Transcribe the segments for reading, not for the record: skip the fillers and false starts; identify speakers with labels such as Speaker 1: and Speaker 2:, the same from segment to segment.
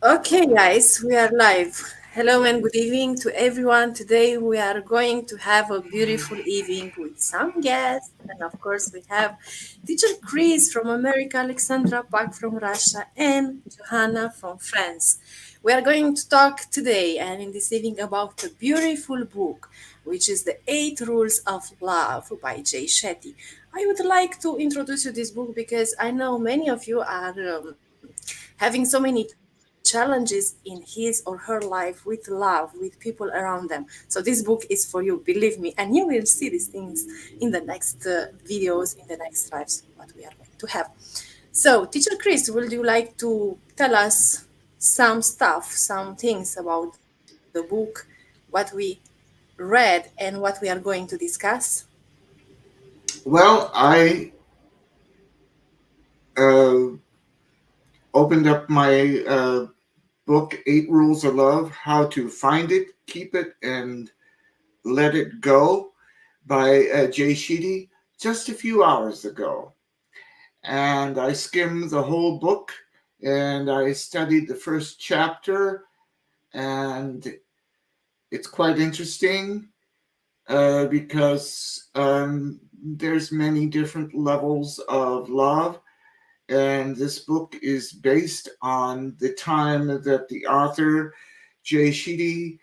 Speaker 1: Okay, guys, we are live. Hello and good evening to everyone. Today we are going to have a beautiful evening with some guests. And of course, we have teacher Chris from America, Alexandra Pak from Russia, and Johanna from France. We are going to talk today and in this evening about a beautiful book, which is The Eight Rules of Love by Jay Shetty. I would like to introduce you this book because I know many of you are having so many challenges in his or her life with love, with people around them. So this book is for you, believe me, and you will see these things in the next videos, in the next lives, what we are going to have. So, Teacher Chris, would you like to tell us some stuff, some things about the book, what we read, and what we are going to discuss?
Speaker 2: Well, I uh, opened up my book, Eight Rules of Love: How to Find It, Keep It, and Let It Go by Jay Sheedy just a few hours ago. And I skimmed the whole book and I studied the first chapter, and it's quite interesting because there's many different levels of love, and this book is based on the time that the author Jay Sheedy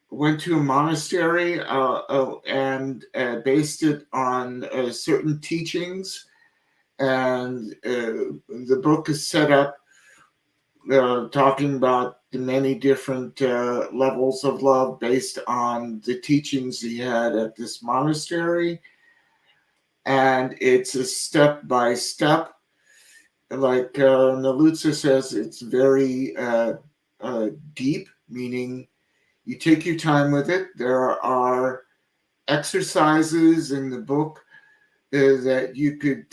Speaker 2: went to a monastery and based it on certain teachings. And the book is set up talking about the many different levels of love based on the teachings he had at this monastery. And it's a step by step. Like Nalutsa says, it's very deep, meaning you take your time with it. There are exercises in the book that you could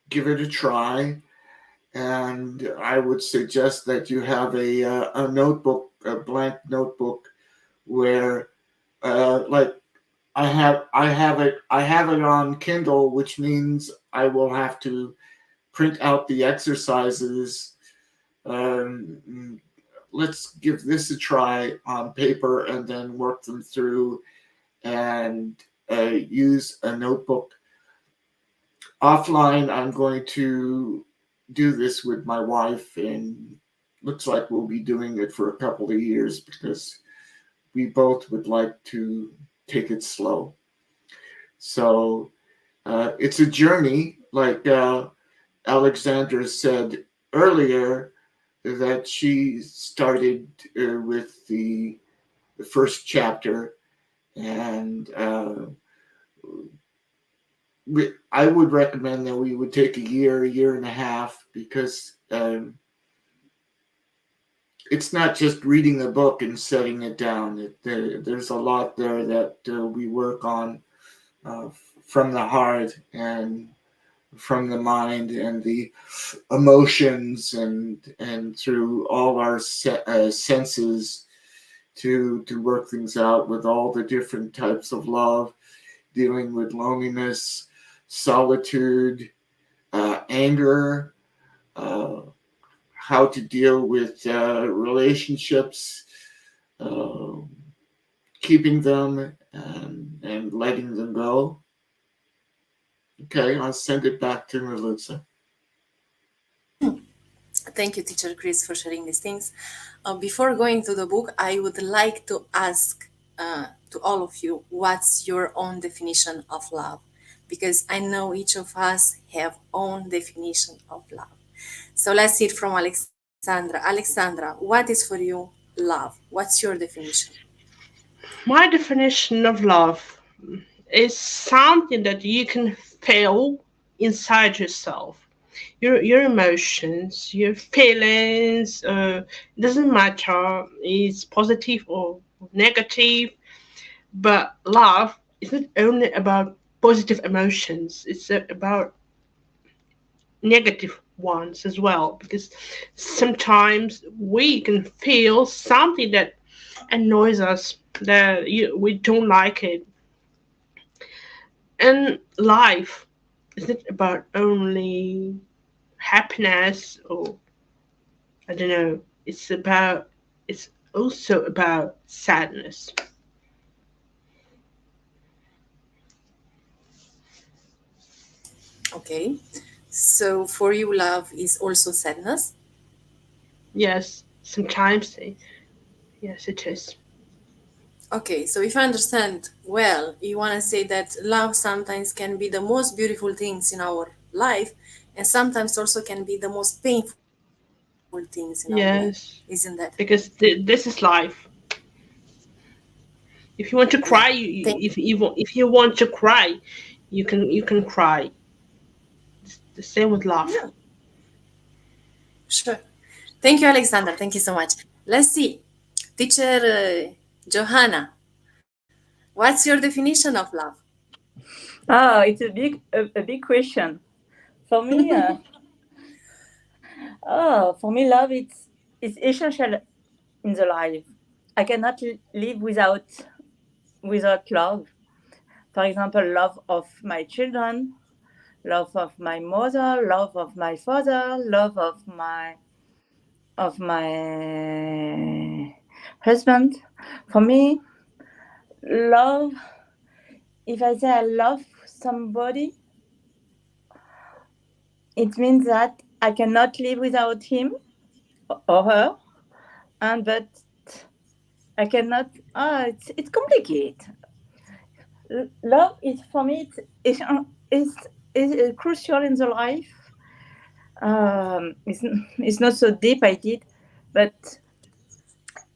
Speaker 2: give it a try. And I would suggest that you have a notebook, a blank notebook, where, like, I have it on Kindle, which means I will have to print out the exercises. Um, let's give this a try on paper and then work them through and use a notebook. Offline, I'm going to do this with my wife, and looks like we'll be doing it for a couple of years because we both would like to take it slow. So it's a journey, like Alexandra said earlier, that she started with the first chapter, and I would recommend that we would take a year and a half, because it's not just reading a book and setting it down. There's a lot there that we work on uh, from the heart and from the mind and the emotions, and through all our senses to work things out with all the different types of love, dealing with loneliness, solitude, anger, uh, how to deal with relationships, uh, keeping them and letting them go. Okay, I'll send it back to Melissa.
Speaker 1: Thank you, Teacher Chris, for sharing these things. Before going to the book, I would like to ask to all of you, what's your own definition of love? Because I know each of us have own definition of love. So let's hear from Alexandra. Alexandra, what is for you love? What's your definition?
Speaker 3: My definition of love is something that you can feel inside yourself. Your emotions, your feelings, doesn't matter. It's positive or negative, but love isn't only about positive emotions. It's about negative ones as well, because sometimes we can feel something that annoys us, that we don't like it. And life isn't about only happiness or I don't know. It's also about sadness.
Speaker 1: Okay. So for you, love is also sadness.
Speaker 3: Yes, sometimes yes it is.
Speaker 1: Okay, so if I understand well, you want to say that love sometimes can be the most beautiful things in our life, and sometimes also can be the most painful things in our life. Isn't that?
Speaker 3: Yes, because this is life. If you want to
Speaker 1: Yeah.
Speaker 3: cry,
Speaker 1: Thank
Speaker 3: if you want to cry, you can cry. It's the same with love.
Speaker 1: Yeah, sure. Thank you, Alexander. Thank you so much. Let's see. Teacher Johanna, what's your definition of love?
Speaker 4: It's a big question. For me, love it's essential in the life. I cannot live without love. For example, love of my children, love of my mother, love of my father, love of my husband. For me, love. If I say I love somebody, it means that I cannot live without him or her, and but I cannot. It's complicated. Love is for me. Is crucial in the life. It's not so deep. I did, but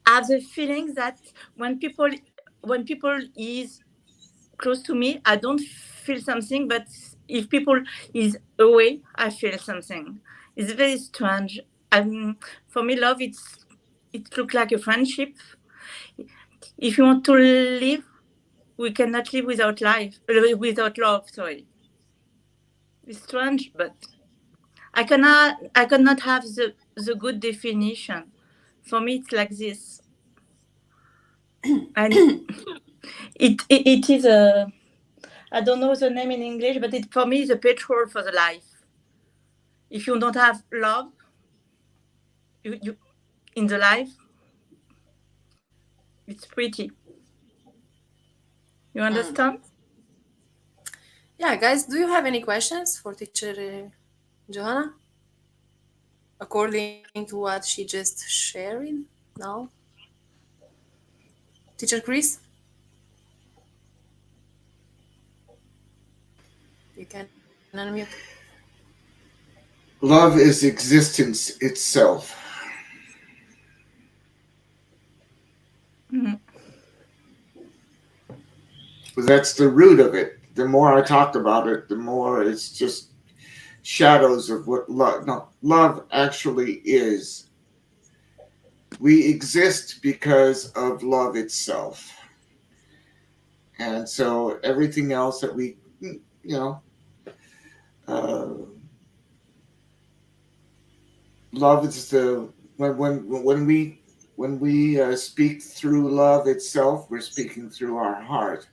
Speaker 4: I have the feeling that when people is close to me, I don't feel something. But if people is away, I feel something. It's very strange. For me, love it looks like a friendship. If you want to live, we cannot live without love. Sorry, it's strange, but I cannot have the good definition. For me, it's like this, and it is a I don't know the name in English, but it for me is a petrol for the life. If you don't have love, you in the life, it's pretty. You
Speaker 1: Mm.
Speaker 4: understand?
Speaker 1: Yeah, guys, do you have any questions for teacher Johanna? According to what she just sharing? No? Teacher Chris, you can unmute.
Speaker 2: Love is existence itself.
Speaker 4: Mhm.
Speaker 2: That's the root of it. The more I talk about it, the more it's just shadows of what love. No, love actually is. We exist because of love itself, and so everything else that you know, uh, love is the when we speak through love itself, we're speaking through our heart,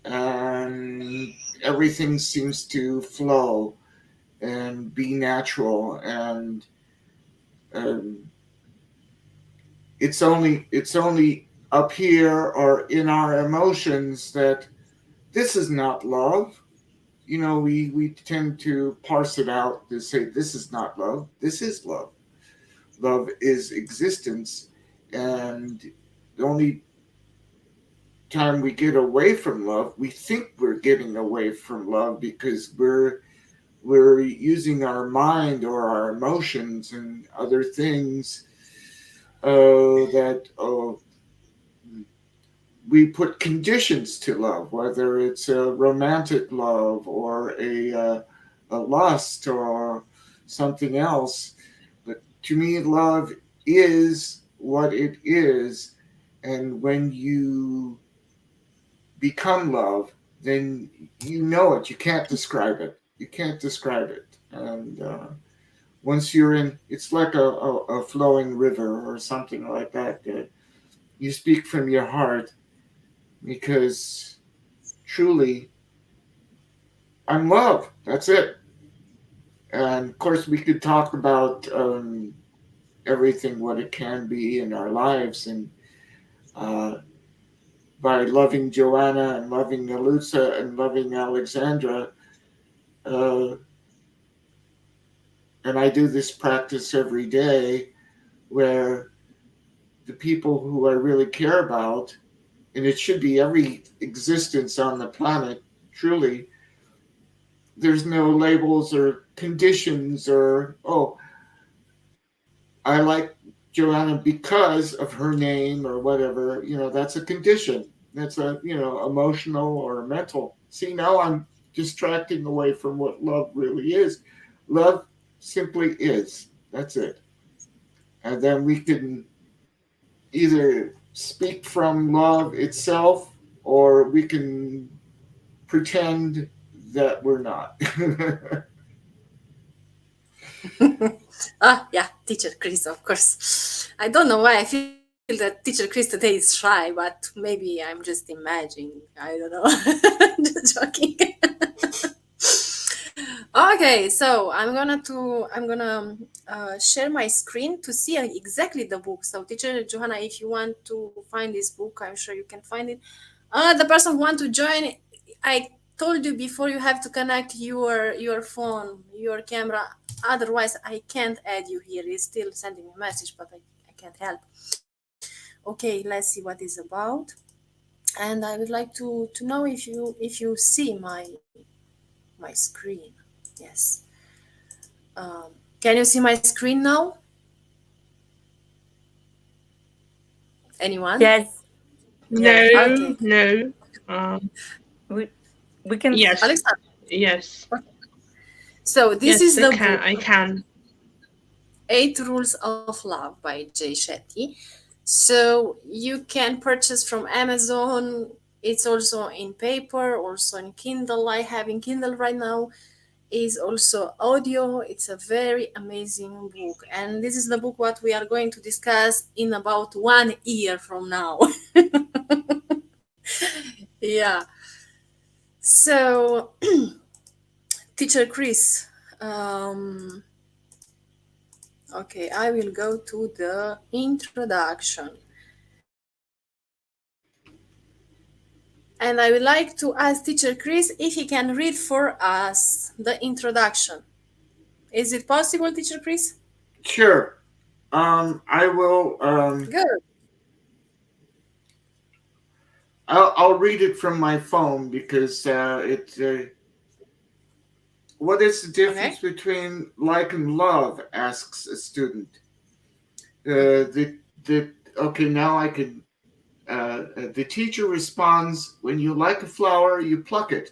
Speaker 2: and everything seems to flow and be natural, and um, it's only up here or in our emotions that this is not love. We tend to parse it out to say this is not love, this is love. Love is existence, and the only time we get away from love, we think we're getting away from love because we're using our mind or our emotions and other things that we put conditions to love, whether it's a romantic love or a lust or something else. But to me, love is what it is. And when you become love, then you know it. You can't describe it. You can't describe it. And once you're in, it's like a flowing river or something like that. You speak from your heart because truly, I'm love. That's it. And of course, we could talk about everything what it can be in our lives. And uh, by loving Joanna and loving Nalusa and loving Alexandra, uh, and I do this practice every day where the people who I really care about, and it should be every existence on the planet, truly, there's no labels or conditions or, oh, I like Joanna because of her name or whatever. That's a condition. That's a, emotional or mental. See, now I'm distracting away from what love really is. Love simply is. That's it. And then we can either speak from love itself or we can pretend that we're not.
Speaker 1: Ah, yeah, teacher Chris, of course. I don't know why I feel that teacher Chris today is shy, but maybe I'm just imagining. I don't know. Just joking. Okay, so I'm gonna share my screen to see exactly the book. So, teacher Johanna, if you want to find this book, I'm sure you can find it. The person who want to join, I told you before, you have to connect your phone, your camera. Otherwise, I can't add you here. It's still sending me a message, but I can't help. Okay, let's see what it's about. And I would like to know if you see my screen. Yes. Can you see my screen now? Anyone?
Speaker 4: Yes, yes.
Speaker 3: No,
Speaker 1: Okay.
Speaker 3: no. Um,
Speaker 4: We we can.
Speaker 3: yes,
Speaker 1: Alexander.
Speaker 3: yes,
Speaker 1: So this
Speaker 3: yes.
Speaker 1: is
Speaker 3: I
Speaker 1: the
Speaker 3: can. I
Speaker 1: book,
Speaker 3: can.
Speaker 1: Eight Rules of Love by Jay Shetty. So you can purchase from Amazon. It's also in paper, also in Kindle. I have in Kindle right now. Is also audio. It's a very amazing book. And this is the book what we are going to discuss in about 1 year from now. Yeah. So, teacher Chris, um, okay, I will go to the introduction. And I would like to ask teacher Chris if he can read for us the introduction. Is it possible, teacher Chris?
Speaker 2: Sure. I will.
Speaker 1: Good.
Speaker 2: I'll read it from my phone because it's. What is the
Speaker 1: Okay.
Speaker 2: difference between like and love? Asks a student. The okay, now I can. The teacher responds: When you like a flower, you pluck it.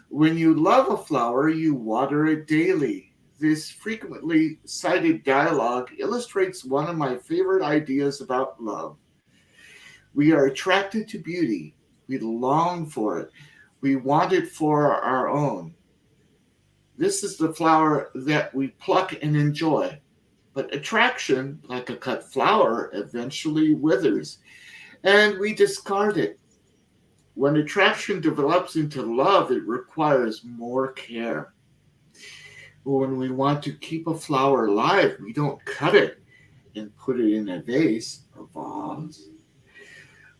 Speaker 2: When you love a flower, you water it daily. This frequently cited dialogue illustrates one of my favorite ideas about love. We are attracted to beauty. We long for it. We want it for our own. This is the flower that we pluck and enjoy. But attraction, like a cut flower, eventually withers, and we discard it. When attraction develops into love, it requires more care. When we want to keep a flower alive, we don't cut it and put it in a vase or vase.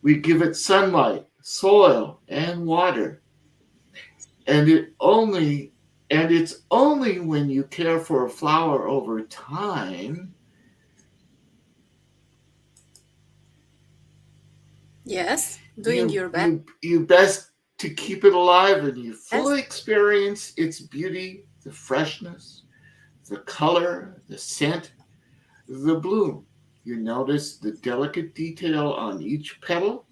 Speaker 2: We give it sunlight, soil, and water. And it's only when you care for a flower over time,
Speaker 1: Yes. Doing
Speaker 2: you
Speaker 1: your best.
Speaker 2: you best to keep it alive and you
Speaker 1: Yes.
Speaker 2: fully experience its beauty, the freshness, the color, the scent, the bloom. You notice the delicate detail on each petal.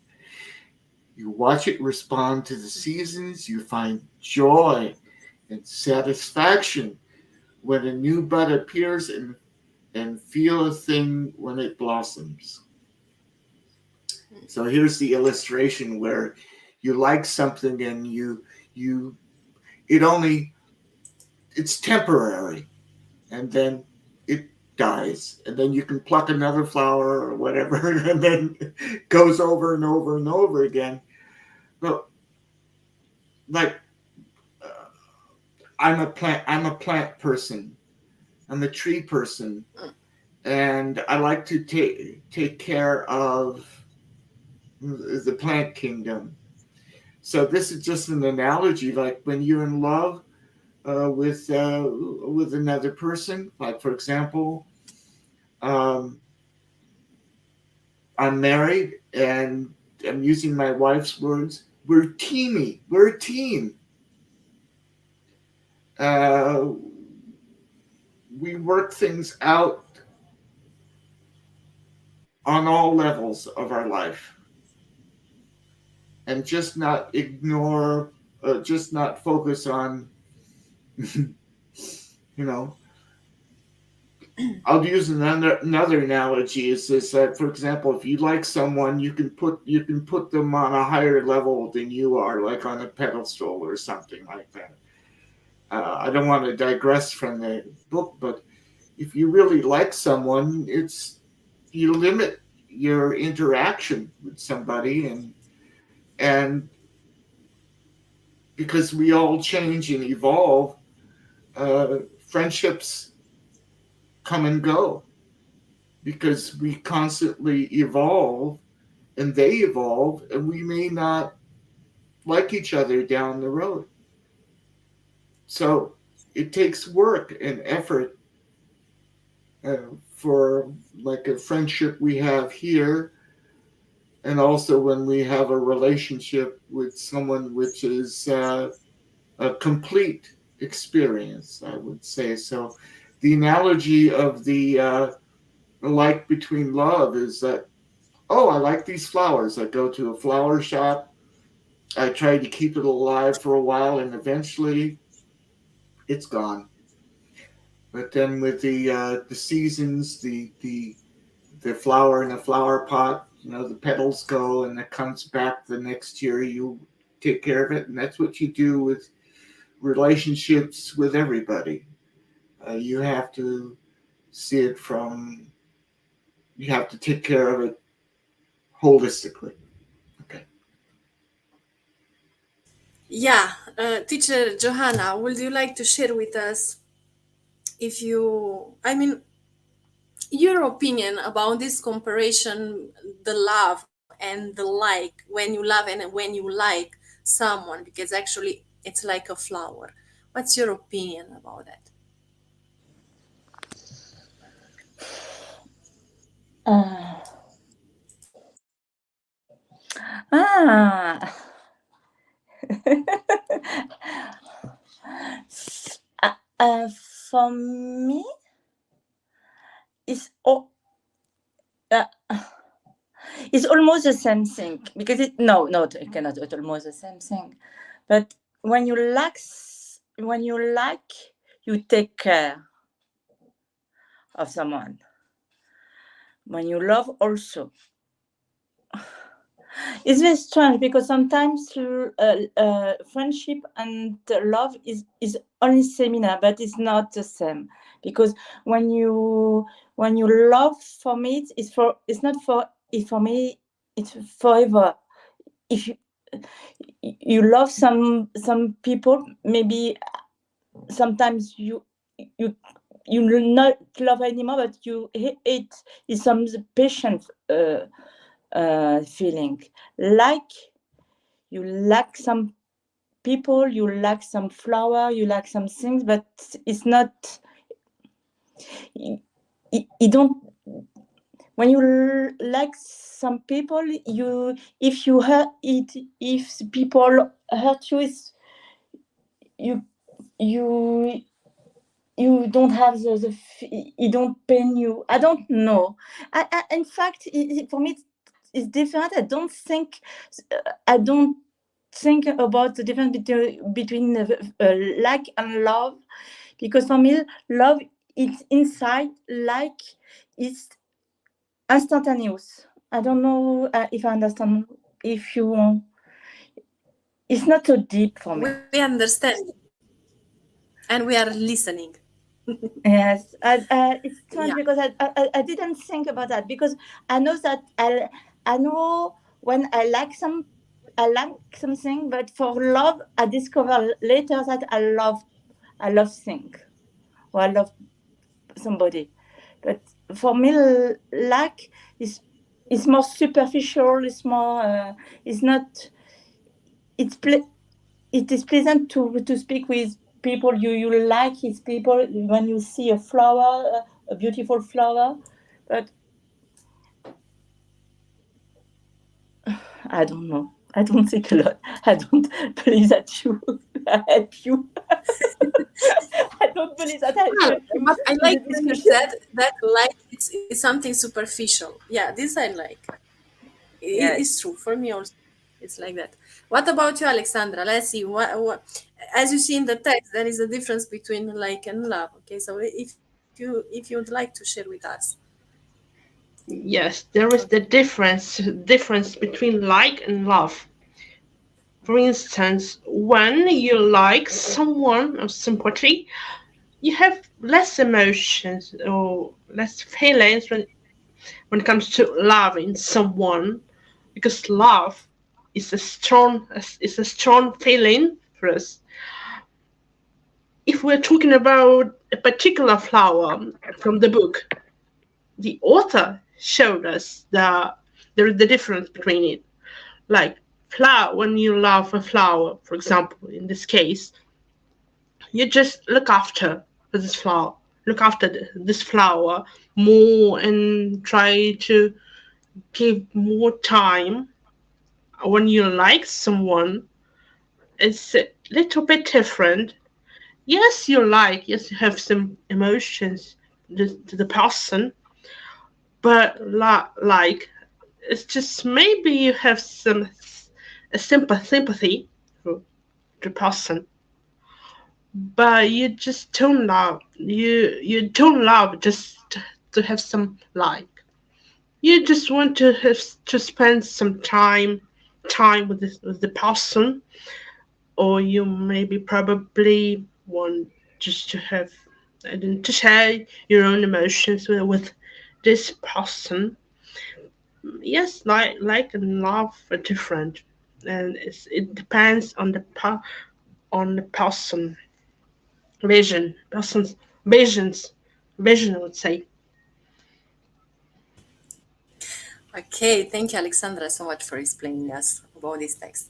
Speaker 2: You watch it respond to the seasons. You find joy and satisfaction when a new bud appears and feel a thing when it blossoms. So here's the illustration where you like something and you it only it's temporary and then it dies and then you can pluck another flower or whatever and then it goes over and over and over again. But like uh, I'm a plant person. I'm a tree person. and I like to take care of the plant kingdom. So this is just an analogy, like when you're in love with another person. Like for example, um, I'm married, and I'm using my wife's words. We're teamy. We're a team. Uh, we work things out on all levels of our life, and just not ignore, just not focus on, you know. I'll use another analogy. Is this that, for example, if you like someone, you can put them on a higher level than you are, like on a pedestal or something like that. I don't want to digress from the book, but if you really like someone, it's you limit your interaction with somebody, and because we all change and evolve, friendships come and go because we constantly evolve and they evolve, and we may not like each other down the road. So it takes work and effort for like a friendship we have here, and also when we have a relationship with someone which is a complete experience, I would say. So the analogy of the like between love is that, oh, I like these flowers. I go to a flower shop. I try to keep it alive for a while, and eventually it's gone. But then with the seasons, the flower in a flower pot, the petals go and it comes back the next year. You take care of it, and that's what you do with relationships with everybody. You have to see it from. You have to take care of it holistically. Okay.
Speaker 1: Yeah, teacher Johanna, would you like to share with us if you, I mean, your opinion about this comparison, the love and the like, when you love and when you like someone, because actually it's like a flower. What's your opinion about that?
Speaker 4: Uh, ah. For me, it's uh, it's almost the same thing because it cannot. It's almost the same thing, but when you like, you take care of someone. When you love, also. It's very strange because sometimes friendship and love is only similar, but it's not the same. Because when you love, for me, it's not for it for me. It's forever. If you love some people, maybe sometimes you not love anymore, but you hate is some patient feeling. Like you like some people, you like some flower, you like some things, but it's not. You don't. When you like some people, if you hurt it, if people hurt you, you you you don't have it don't pain you. I don't know. In fact, for me, it's different. I don't think about the difference between like and love, because for me, love is inside, like it's instantaneous. I don't know if I understand. If you, it's not so deep for me.
Speaker 1: We understand and we are listening.
Speaker 4: Yes, it's strange
Speaker 1: Yeah.
Speaker 4: because I didn't think about that, because I know that I know when I like something, but for love I discover later that I love thing, or I love somebody. But for me, like is more superficial. It's more. It's not. It is pleasant to speak with people you like. It's people when you see a flower, a beautiful flower, but I don't know. I don't think a lot. I don't believe that you help you. I don't believe that I
Speaker 1: Well,
Speaker 4: help you.
Speaker 1: but I like what you said that like it's something superficial. Yeah, this I like.
Speaker 4: Yes.
Speaker 1: It's true for me also. It's like that. What about you, Alexandra? Let's see. What as you see in the text, there is a difference between like and love. Okay, so if you would like to share with us.
Speaker 3: Yes, there is the difference between like and love. For instance, when you like someone or sympathy, you have less emotions or less feelings when it comes to loving someone, because love is a strong feeling for us. If we're talking about a particular flower from the book, the author showed us that there is the difference between it. Like flower, when you love a flower, for example, in this case, you just look after this flower, look after this flower more and try to give more time. When you like someone, it's a little bit different. Yes, yes, you have some emotions to the person, but like, it's just maybe you have a sympathy for the person, but you don't love just to have some like. You just want to have to spend some time with the person, or you maybe probably want just to have and to share your own emotions with this person. Yes, like and love are different, and it depends on on the person's visions, vision, I would say.
Speaker 1: Okay, thank you, Alexandra, so much for explaining us about this text.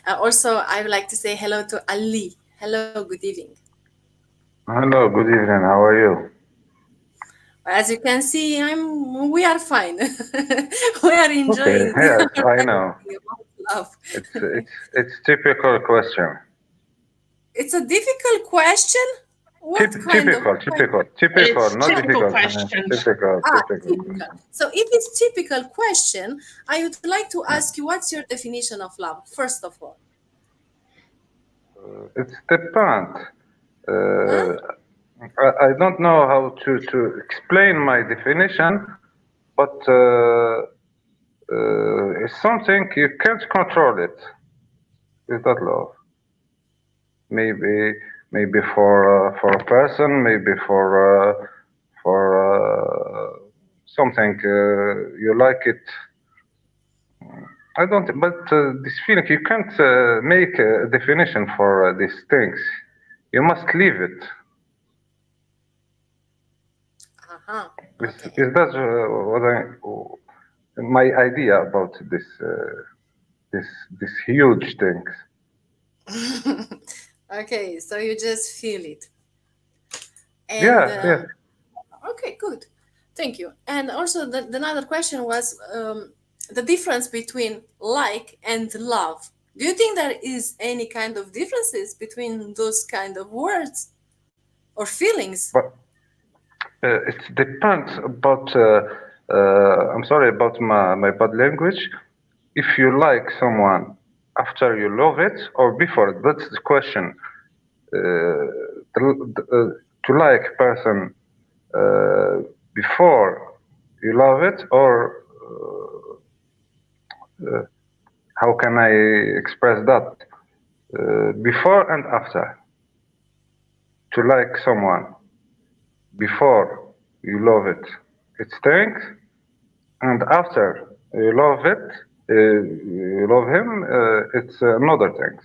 Speaker 1: Also, I would like to say hello to Ali. Hello, good evening.
Speaker 5: Hello, good evening. How are you?
Speaker 1: As you can see, we are fine. We are
Speaker 5: Okay,
Speaker 1: enjoying
Speaker 5: yes, I know.
Speaker 1: talking about love.
Speaker 5: It's typical question.
Speaker 1: It's a difficult question. What kind of question?
Speaker 5: Typical,
Speaker 3: It's
Speaker 5: not
Speaker 3: typical
Speaker 5: difficult.
Speaker 3: questions.
Speaker 5: Typical.
Speaker 1: Typical. So if it's typical question, I would like to ask you, what's your definition of love, first of all?
Speaker 5: It's depend.
Speaker 1: Huh?
Speaker 5: Uh, I don't know how to explain my definition, but it's something you can't control it. Is that love? Maybe maybe for a person, maybe for something you like it. I don't. But this feeling you can't make a definition for these things. You must leave it.
Speaker 1: Uh-huh. Okay.
Speaker 5: Is that what my idea about this this huge things?
Speaker 1: Okay, so you just feel it. And
Speaker 5: Yeah, yeah.
Speaker 1: okay, good. Thank you. And also, the another question was the difference between like and love. Do you think there is any kind of differences between those kind of words or feelings?
Speaker 5: But it depends about. I'm sorry about my bad language. If you like someone after you love it or before, that's the question. To like a person before you love it, or how can I express that? Before and after. To like someone before you love it, it's strength, and after you love it, you love him, it's another thing.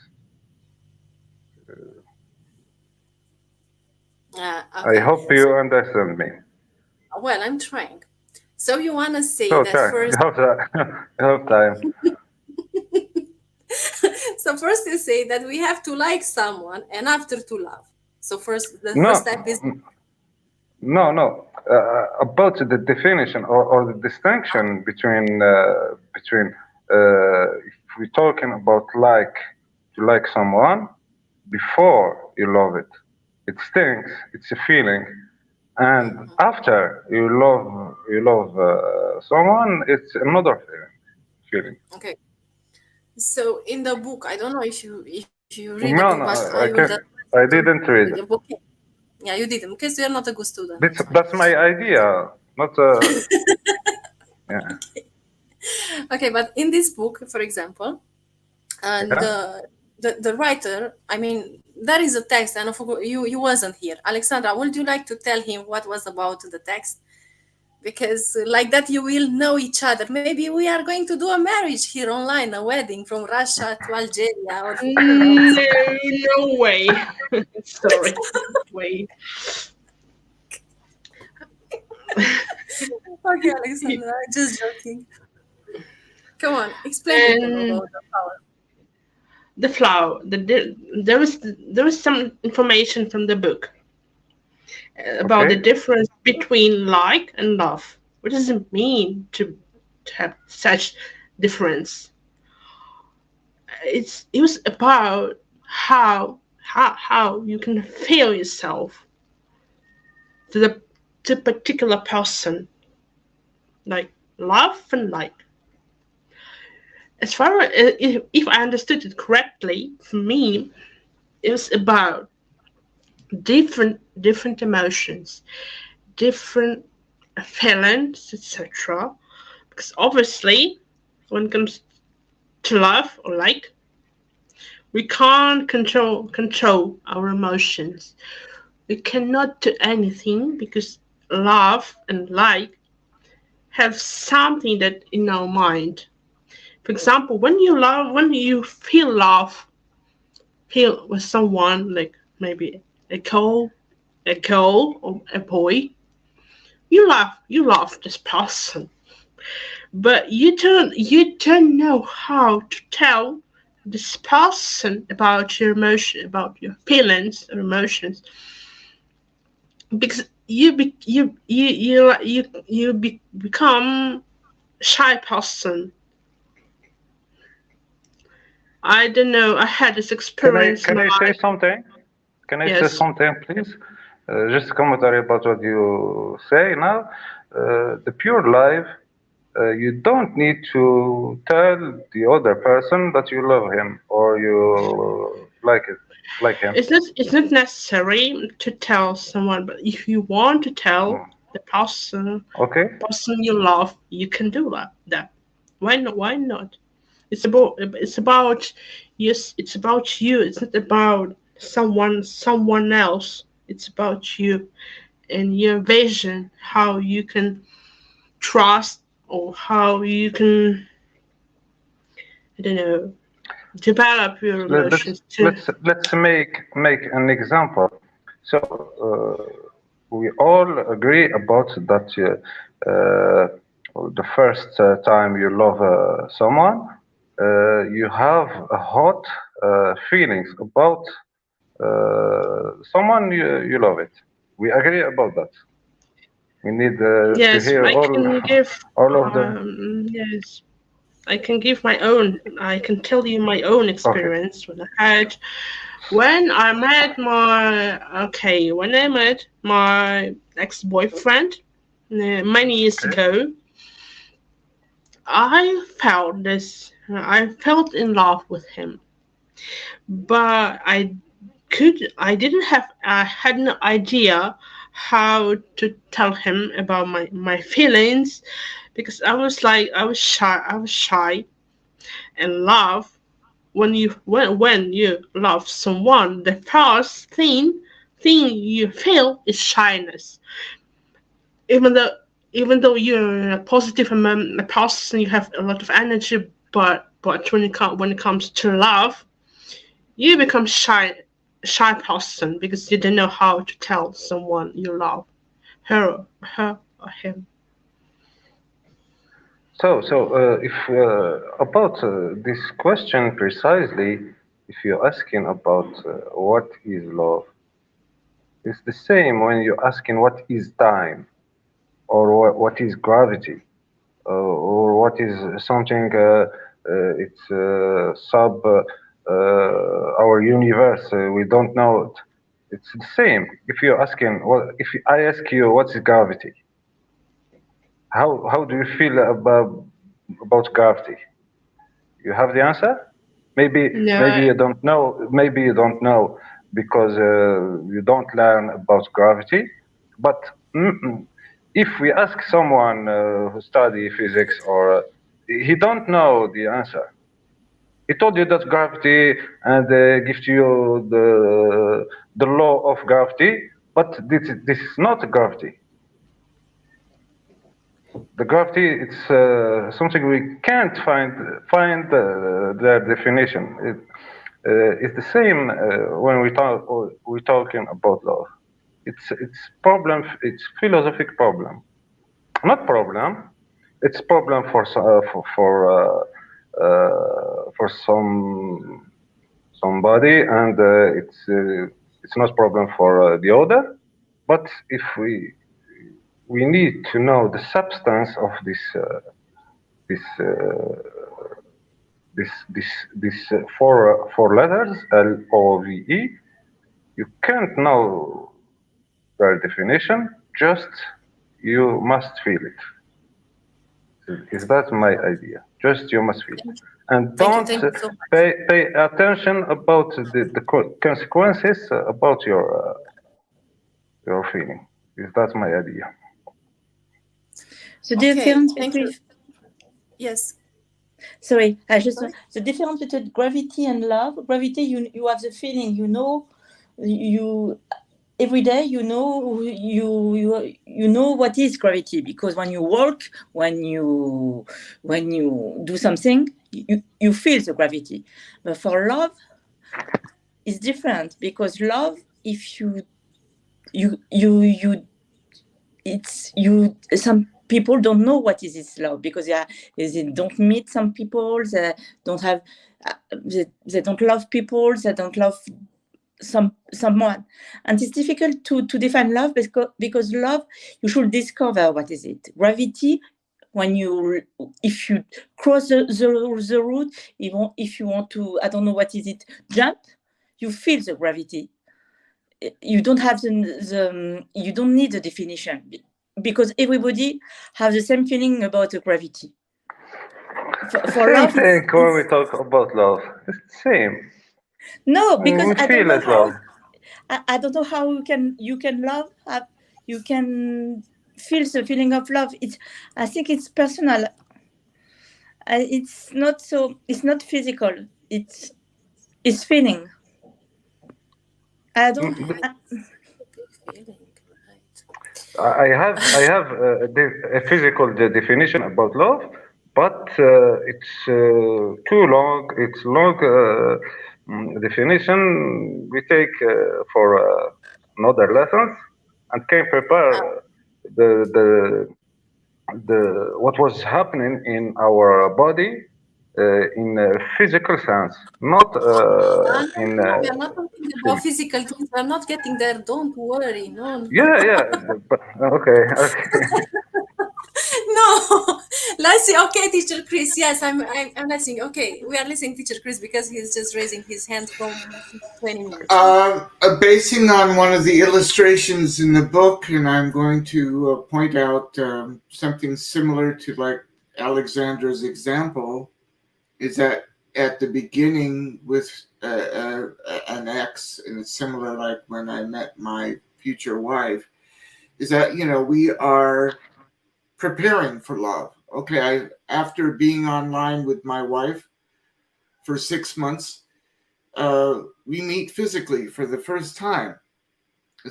Speaker 5: I
Speaker 1: Okay.
Speaker 5: hope you understand me.
Speaker 1: Well, I'm trying. So you want to say
Speaker 5: So
Speaker 1: that
Speaker 5: try. You
Speaker 1: first.
Speaker 5: have that. You have time.
Speaker 1: So first you say that we have to like someone and after to love. So first, the first step is
Speaker 5: No, no. About the definition or the distinction between if we're talking about like to like someone before you love it, it stinks. It's a feeling, and after you love someone, it's another feeling.
Speaker 1: okay. So in the book, I don't know if you read the book, but
Speaker 5: No,
Speaker 1: I will
Speaker 5: no,
Speaker 1: just
Speaker 5: I
Speaker 1: to
Speaker 5: didn't
Speaker 1: the
Speaker 5: read it.
Speaker 1: book. Yeah, you didn't because you're not a good student. That's
Speaker 5: That's
Speaker 1: why.
Speaker 5: that's my idea, not yeah,
Speaker 1: Okay, but in this book, for example, and
Speaker 5: yeah.
Speaker 1: the writer, I mean, there is a text, and I forgot you wasn't here. Alexandra, would you like to tell him what was about the text? Because like that you will know each other. Maybe we are going to do a marriage here online, a wedding from Russia to Algeria or from
Speaker 3: No, no way. Sorry. Wait.
Speaker 1: okay, Alexandra, just joking. Come on, explain to him
Speaker 3: And
Speaker 1: about the power.
Speaker 3: the flower. There is some information from the book about the
Speaker 5: Okay.
Speaker 3: difference between like and love. What does it mean to have such difference? It was about how you can feel yourself to the particular person, like love and like. As far as if I understood it correctly, for me, it was about different emotions, different feelings, etc. Because obviously, when it comes to love or like, we can't control our emotions. We cannot do anything because love and like have something that in our mind. For example, when you feel with someone like maybe a girl or a boy, you love this person, but you don't know how to tell this person about your emotion, about your feelings or emotions, because become shy person. I don't know. I had this
Speaker 5: Can I
Speaker 3: experience in
Speaker 5: can
Speaker 3: my
Speaker 5: I say
Speaker 3: life.
Speaker 5: something? Can I say
Speaker 3: Yes.
Speaker 5: something, please? Just a commentary about what you say now. The pure life, you don't need to tell the other person that you love him or you like him.
Speaker 3: It's not necessary to tell someone, but if you want to tell
Speaker 5: Mm.
Speaker 3: the person
Speaker 5: Okay.
Speaker 3: person you love, you can do that. Why not? Why not? It's about yes, it's about you. It's not about someone else. It's about you and your vision, how you can trust or how you can, I don't know, develop your
Speaker 5: Let- Let's
Speaker 3: emotions too.
Speaker 5: let's make an example. So we all agree about that uh, the first time you love someone, you have a hot feelings about someone you love it. We agree about that. We need to
Speaker 3: Yes,
Speaker 5: hear
Speaker 3: I
Speaker 5: all
Speaker 3: can give.
Speaker 5: all of the.
Speaker 3: Yes, I can give my own. I can tell you my own
Speaker 5: Okay.
Speaker 3: experience when I met my ex-boyfriend many years
Speaker 5: Okay.
Speaker 3: ago. I felt in love with him, but I had no idea how to tell him about my feelings, because I was shy. And love, when you love someone, the first thing you feel is shyness. even though even though you're a positive a person, you have a lot of energy, but when it comes to love, you become shy person because you don't know how to tell someone you love her him.
Speaker 5: So, if about this question precisely, if you're asking about what is love, it's the same when you're asking what is time or what is gravity or what is something it's sub our universe. We don't know it. It's the same. If you're asking, well, if I ask you what is gravity, how do you feel about gravity? You have the answer? Maybe
Speaker 3: No,
Speaker 5: you don't know. Maybe you don't know because you don't learn about gravity. But if we ask someone who study physics or he don't know the answer. He told you that gravity and gives you the law of gravity, but this is not gravity. The gravity it's something we can't find their definition. It's the same when we're talking about love. It's problem. It's philosophic problem, not problem. It's problem for somebody, and it's not problem for the other. But if we need to know the substance of this four letters LOVE. You can't know their definition. Just you must feel it. Is that my idea? Just you must feel it. And don't
Speaker 1: Thank you so much.
Speaker 5: pay attention about the consequences about your feeling. Is that my idea?
Speaker 4: The
Speaker 1: Okay,
Speaker 4: difference
Speaker 1: thank you.
Speaker 4: between
Speaker 1: Yes.
Speaker 4: sorry, the difference between gravity and love. Gravity, you have the feeling, you every day you know what is gravity, because when you walk, when you do something, you feel the gravity. But for love, it's different, because love, if you some people don't know what is this love, because they don't meet some people, they don't have they don't love people, they don't love someone, and it's difficult to define love, because love, you should discover what is it. Gravity, if you cross the route, if you want to, I don't know what is it, jump, you feel the gravity. You don't have you don't need a definition, because everybody has the same feeling about the gravity. For
Speaker 5: Same
Speaker 4: love,
Speaker 5: thing when we talk about love. It's the same.
Speaker 4: no, because
Speaker 5: We
Speaker 4: I don't
Speaker 5: feel
Speaker 4: know
Speaker 5: it
Speaker 4: how.
Speaker 5: love.
Speaker 4: I don't know how you can love. You can feel the feeling of love. I think it's personal. It's not so. It's not physical. It's feeling. I don't.
Speaker 5: I have a physical definition about love, but it's too long. It's long definition we take for another lessons, and can prepare the what was happening in our body in a physical sense, not in.
Speaker 1: We are not talking about physical things. We are not getting there. Don't worry. No.
Speaker 5: Yeah. But, okay.
Speaker 1: No. Let's see. Okay, Teacher Chris. Yes, I'm listening. Okay, we are listening, Teacher Chris, because he's just raising his hand from 20 minutes.
Speaker 2: Basing on one of the illustrations in the book, and I'm going to point out something similar to like Alexandra's example, is that at the beginning with an ex, and it's similar like when I met my future wife, is that, we are preparing for love. Okay, after being online with my wife for 6 months, we meet physically for the first time.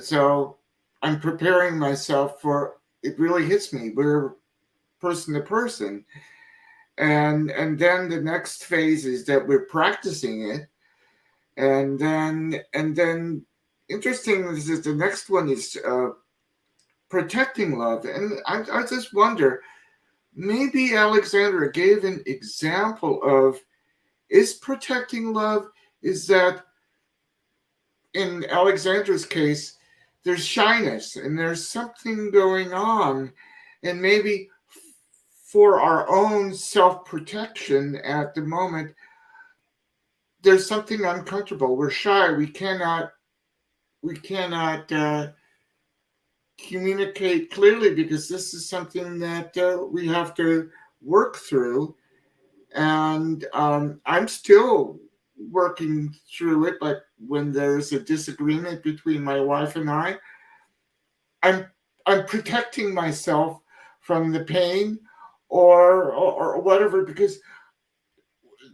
Speaker 2: So I'm preparing myself for, it really hits me. We're person to person. And then the next phase is that we're practicing it. And then interesting is that the next one is protecting love. And I just wonder, maybe Alexandra gave an example of, is protecting love, is that in Alexandra's case, there's shyness and there's something going on. And maybe for our own self protection at the moment, there's something uncomfortable. We're shy. We cannot communicate clearly because this is something that we have to work through. And I'm still working through it. Like when there's a disagreement between my wife and I'm I'm protecting myself from the pain or whatever because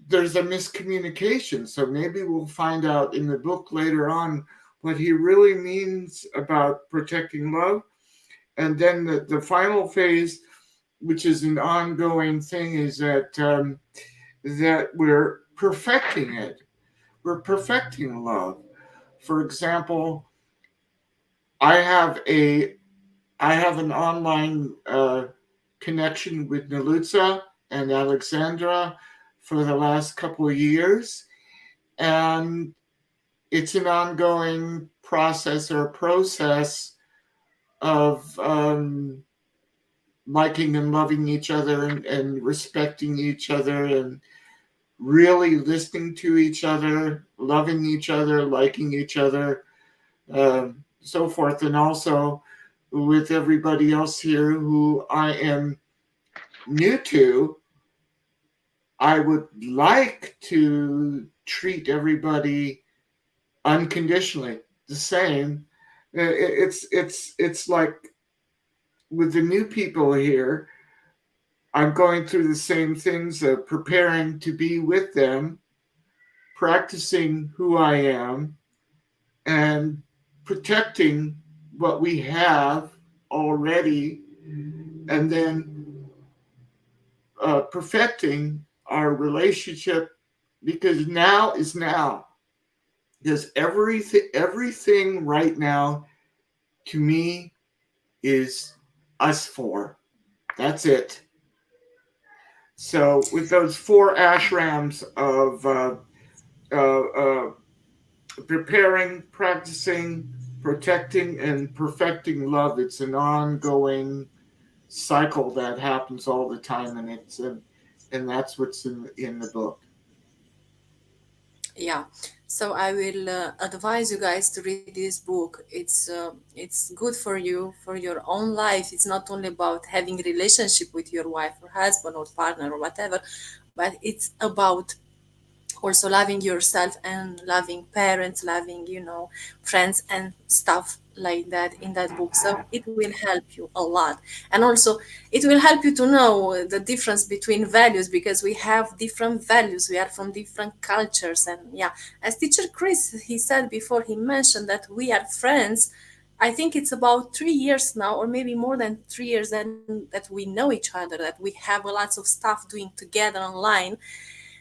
Speaker 2: there's a miscommunication. So maybe we'll find out in the book later on what he really means about protecting love. And then the final phase, which is an ongoing thing, is that we're perfecting it. We're perfecting love. For example, I have an online connection with Nalutza and Alexandra for the last couple of years, and it's an ongoing process of liking and loving each other and respecting each other and really listening to each other, loving each other, liking each other, so forth. And also with everybody else here who I am new to, I would like to treat everybody unconditionally the same. It's like with the new people here, I'm going through the same things, preparing to be with them, practicing who I am, and protecting what we have already, and then perfecting our relationship, because now is now. Because everything right now to me is us four. That's it. So with those 4 ashrams of preparing, practicing, protecting, and perfecting love, it's an ongoing cycle that happens all the time, and that's what's in the book.
Speaker 1: Yeah, so I will advise you guys to read this book. It's good for you, for your own life. It's not only about having a relationship with your wife or husband or partner or whatever, but it's about also loving yourself and loving parents, loving, friends and stuff like that in that book. So it will help you a lot. And also it will help you to know the difference between values, because we have different values. We are from different cultures. And yeah, as teacher Chris, he said before, he mentioned that we are friends. I think it's about 3 years now, or maybe more than 3 years, that we know each other, that we have lots of stuff doing together online.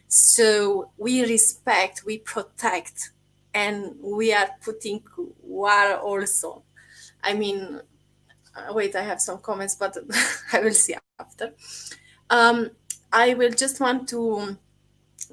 Speaker 1: So we respect, we protect, and we are putting war also. I mean, wait, I have some comments, but I will see after. Um, I will just want to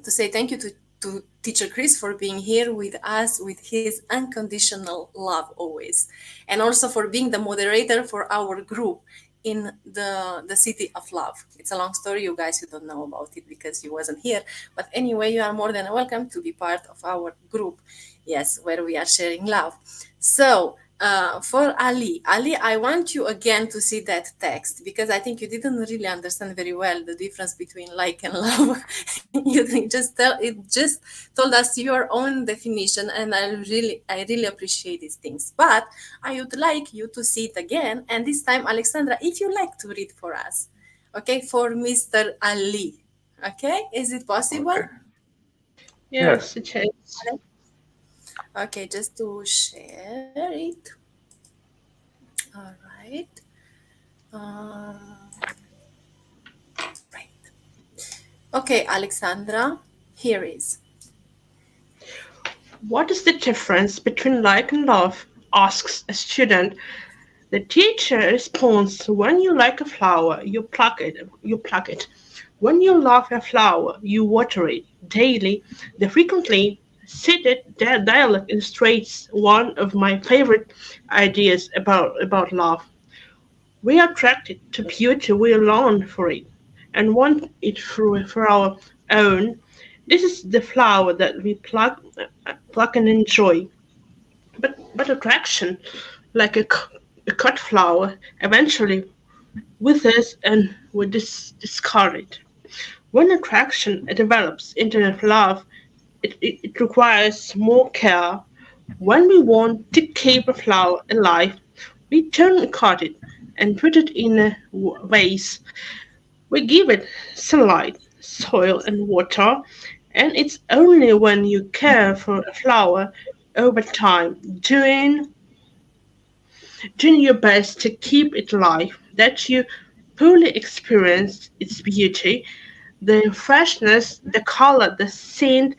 Speaker 1: say thank you to teacher Chris for being here with us with his unconditional love always, and also for being the moderator for our group in the city of love. It's a long story, you guys, you don't know about it because you wasn't here, but anyway, you are more than welcome to be part of our group, yes, where we are sharing love. So for Ali, I want you again to see that text, because I think you didn't really understand very well the difference between like and love. It just told us your own definition, and I really appreciate these things. But I would like you to see it again, and this time, Alexandra, if you like to read for us, okay, for Mr. Ali. Okay, is it possible?
Speaker 2: Okay.
Speaker 3: Yes, it is.
Speaker 1: Okay, just to share it. All right. Right. Okay, Alexandra, here is.
Speaker 3: What is the difference between like and love? Asks a student. The teacher responds, when you like a flower, you pluck it, you pluck it. When you love a flower, you water it daily. The frequently cited dialogue illustrates one of my favorite ideas about love. We are attracted to beauty, we long for it, and want it for our own. This is the flower that we pluck and enjoy. But attraction, like a cut flower, eventually withers and we discard it. When attraction develops into love, it requires more care. When we want to keep a flower alive, we turn cut it and put it in a vase. We give it sunlight, soil, and water, and it's only when you care for a flower over time, doing your best to keep it alive, that you fully experience its beauty, the freshness, the color, the scent,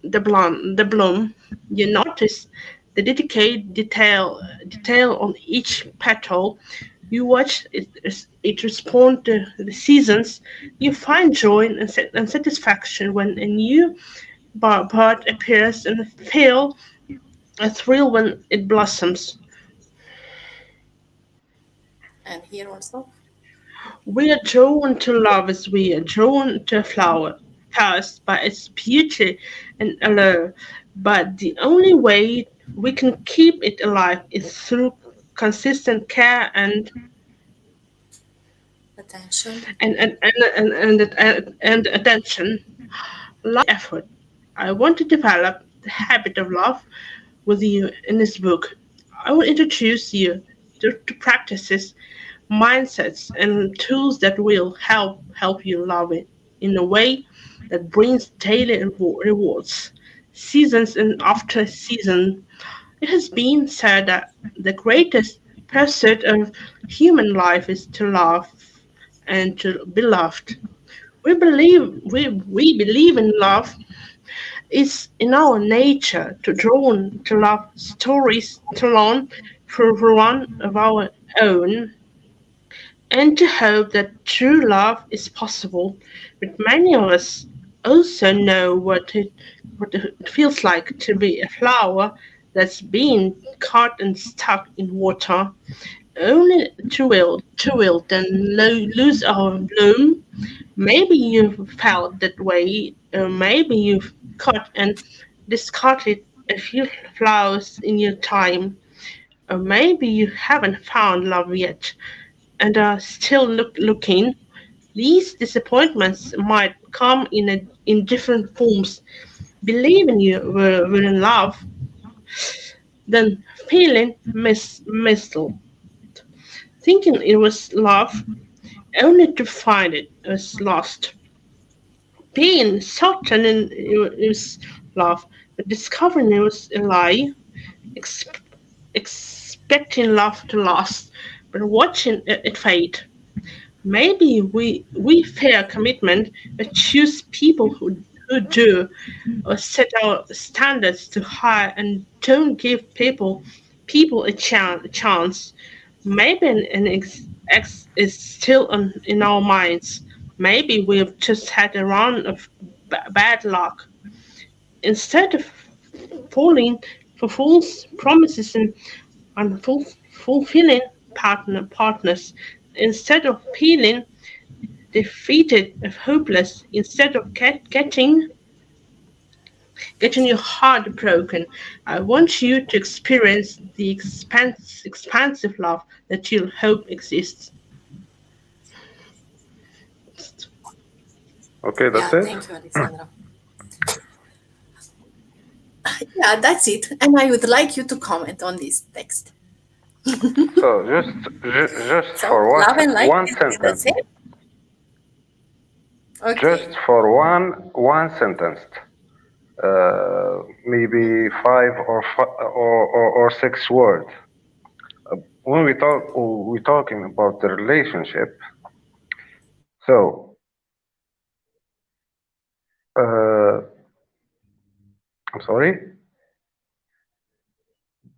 Speaker 3: the bloom. You notice the dedicated detail on each petal. You watch it respond to the seasons. You find joy and satisfaction when a new bud appears and feel a thrill when it blossoms.
Speaker 1: And here also.
Speaker 3: We are drawn to love as we are drawn to a flower, first by its beauty and allure, but the only way we can keep it alive is through consistent care
Speaker 1: Attention.
Speaker 3: and attention. Love effort. I want to develop the habit of love with you in this book. I will introduce you to practices, mindsets, and tools that will help you love it in a way that brings daily rewards, seasons and after season. It has been said that the greatest pursuit of human life is to love and to be loved. We believe in love. It's in our nature to drawn to love stories to learn for one of our own and to hope that true love is possible. But many of us also know what it feels like to be a flower that's been caught and stuck in water, only to wilt and lose our bloom. Maybe you've felt that way, or maybe you've caught and discarded a few flowers in your time, or maybe you haven't found love yet and are still looking. These disappointments might come in different forms. Believing you were in love, then feeling mistled, thinking it was love, only to find it was lost. Being certain it was love, but discovering it was a lie, ex- expecting love to last, but watching it fade. Maybe we fear commitment, but choose people who do, or set our standards too high and don't give people a chance. Maybe an X is still in our minds. Maybe we've just had a run of bad luck. Instead of falling for false promises and unfulfilling partners, instead of feeling defeated and hopeless, instead of getting your heart broken, I want you to experience the expansive love that you hope exists.
Speaker 5: Okay, that's
Speaker 1: Yeah,
Speaker 5: it.
Speaker 1: thank you, Alexandra. Yeah, that's it. And I would like you to comment on this text.
Speaker 5: So just
Speaker 1: So,
Speaker 5: for
Speaker 1: love and light
Speaker 5: one
Speaker 1: is the
Speaker 5: sentence,
Speaker 1: same?
Speaker 5: just
Speaker 1: Okay.
Speaker 5: for one sentence, maybe five or six words. When we talking about the relationship, so uh, I'm sorry,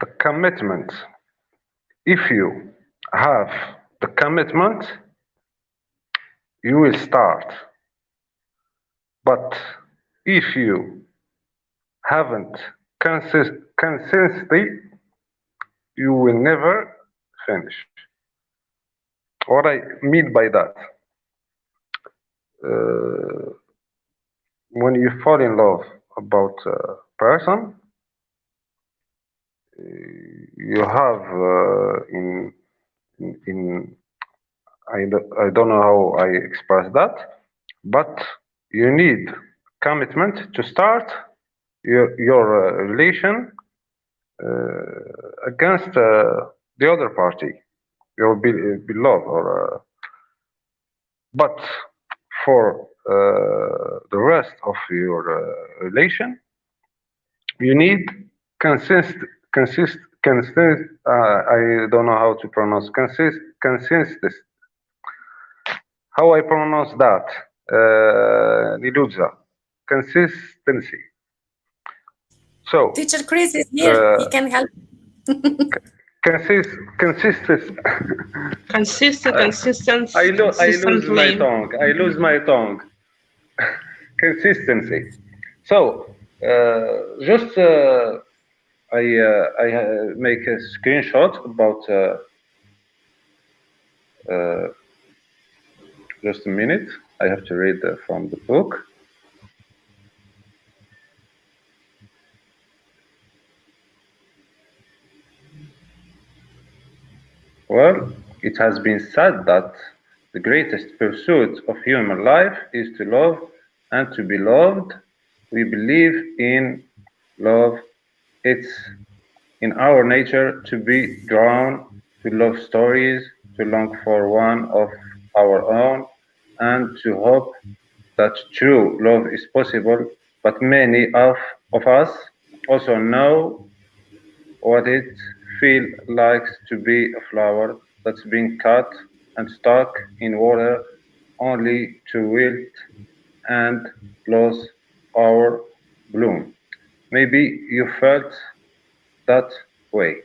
Speaker 5: the commitment. If you have the commitment, you will start. But if you haven't consistency, you will never finish. What I mean by that, uh, when you fall in love about a person, you have in I don't know how I express that, but you need commitment to start your relation against the other party, your beloved, or but for the rest of your relation, you need consist. I don't know how to pronounce consistency. How I pronounce that? Niluza. Consistency. So,
Speaker 1: Teacher Chris is here.
Speaker 5: uh,
Speaker 1: He can help.
Speaker 5: consistency.
Speaker 3: Consistent,
Speaker 5: I lose my
Speaker 3: consistently.
Speaker 5: tongue. I lose my tongue. Consistency. So, just I make a screenshot about just a minute. I have to read from the book. Well, it has been said that the greatest pursuit of human life is to love and to be loved. We believe in love. It's in our nature to be drawn to love stories, to long for one of our own, and to hope that true love is possible. But many of us also know what it feels like to be a flower that's been cut and stuck in water only to wilt and lose our bloom. Maybe you felt that way.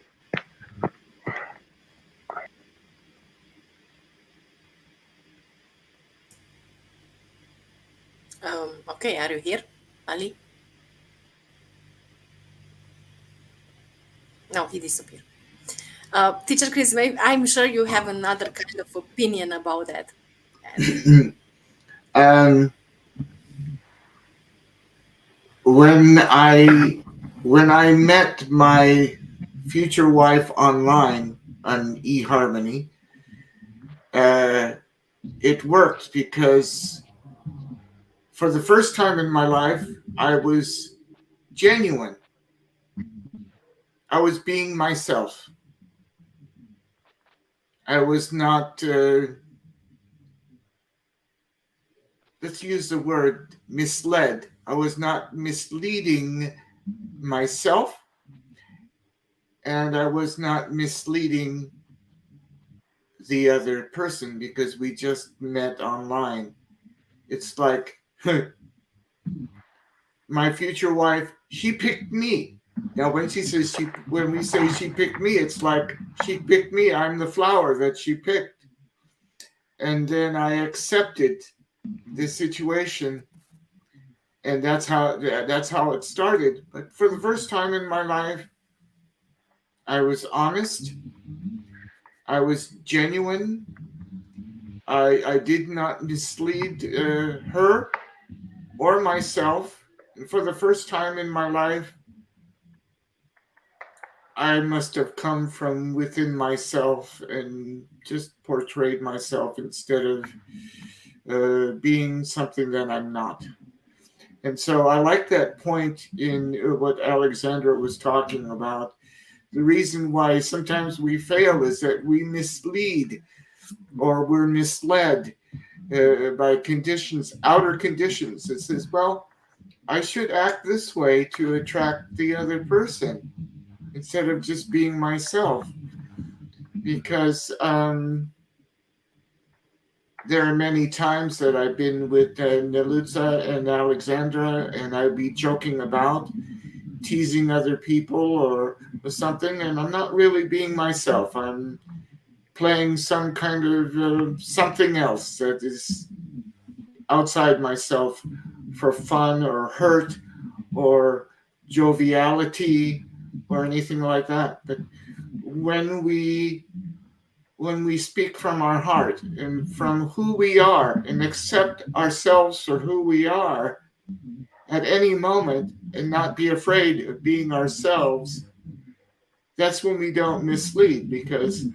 Speaker 1: Okay, are you here, Ali? No, he disappeared. Teacher Chris, maybe, I'm sure you have another kind of opinion about that.
Speaker 2: um, when I met my future wife online on eHarmony, it worked because for the first time in my life, I was genuine. I was being myself. I was not, let's use the word misled. I was not misleading myself, and I was not misleading the other person because we just met online. It's like my future wife, she picked me. Now, when we say she picked me, it's like she picked me. I'm the flower that she picked, and then I accepted the situation, and that's how it started. But for the first time in my life, I was honest. I was genuine. I did not mislead her or myself. And for the first time in my life, I must have come from within myself and just portrayed myself instead of being something that I'm not. And so I like that point in what Alexandra was talking about. The reason why sometimes we fail is that we mislead or we're misled by conditions, outer conditions. It says, well, I should act this way to attract the other person instead of just being myself. Because there are many times that I've been with Nelutza and Alexandra, and I'd be joking about, teasing other people or something, and I'm not really being myself. I'm playing some kind of something else that is outside myself for fun or hurt or joviality or anything like that. But when we speak from our heart and from who we are and accept ourselves for who we are at any moment and not be afraid of being ourselves, that's when we don't mislead. Because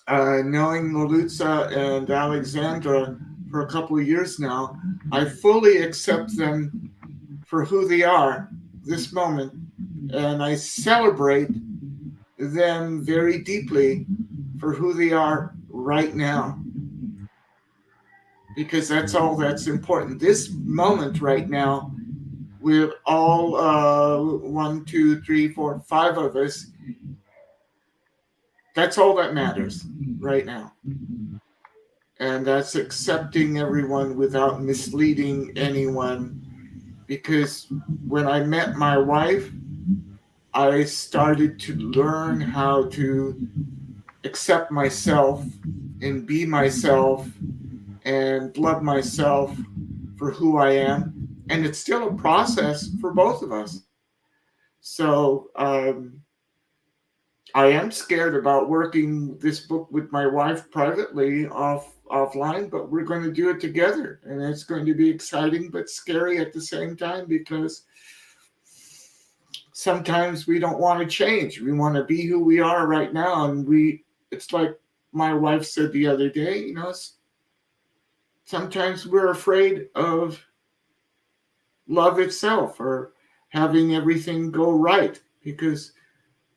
Speaker 2: knowing Lolutsa and Alexandra for a couple of years now, I fully accept them for who they are this moment, and I celebrate them very deeply for who they are right now, because that's all that's important. This moment right now, with all 1, 2, 3, 4, 5 of us, that's all that matters right now. And that's accepting everyone without misleading anyone. Because when I met my wife, I started to learn how to accept myself and be myself and love myself for who I am. And it's still a process for both of us. So I am scared about working this book with my wife privately offline, but we're going to do it together. And it's going to be exciting but scary at the same time, because sometimes we don't want to change. We want to be who we are right now. And it's like my wife said the other day, sometimes we're afraid of love itself or having everything go right, because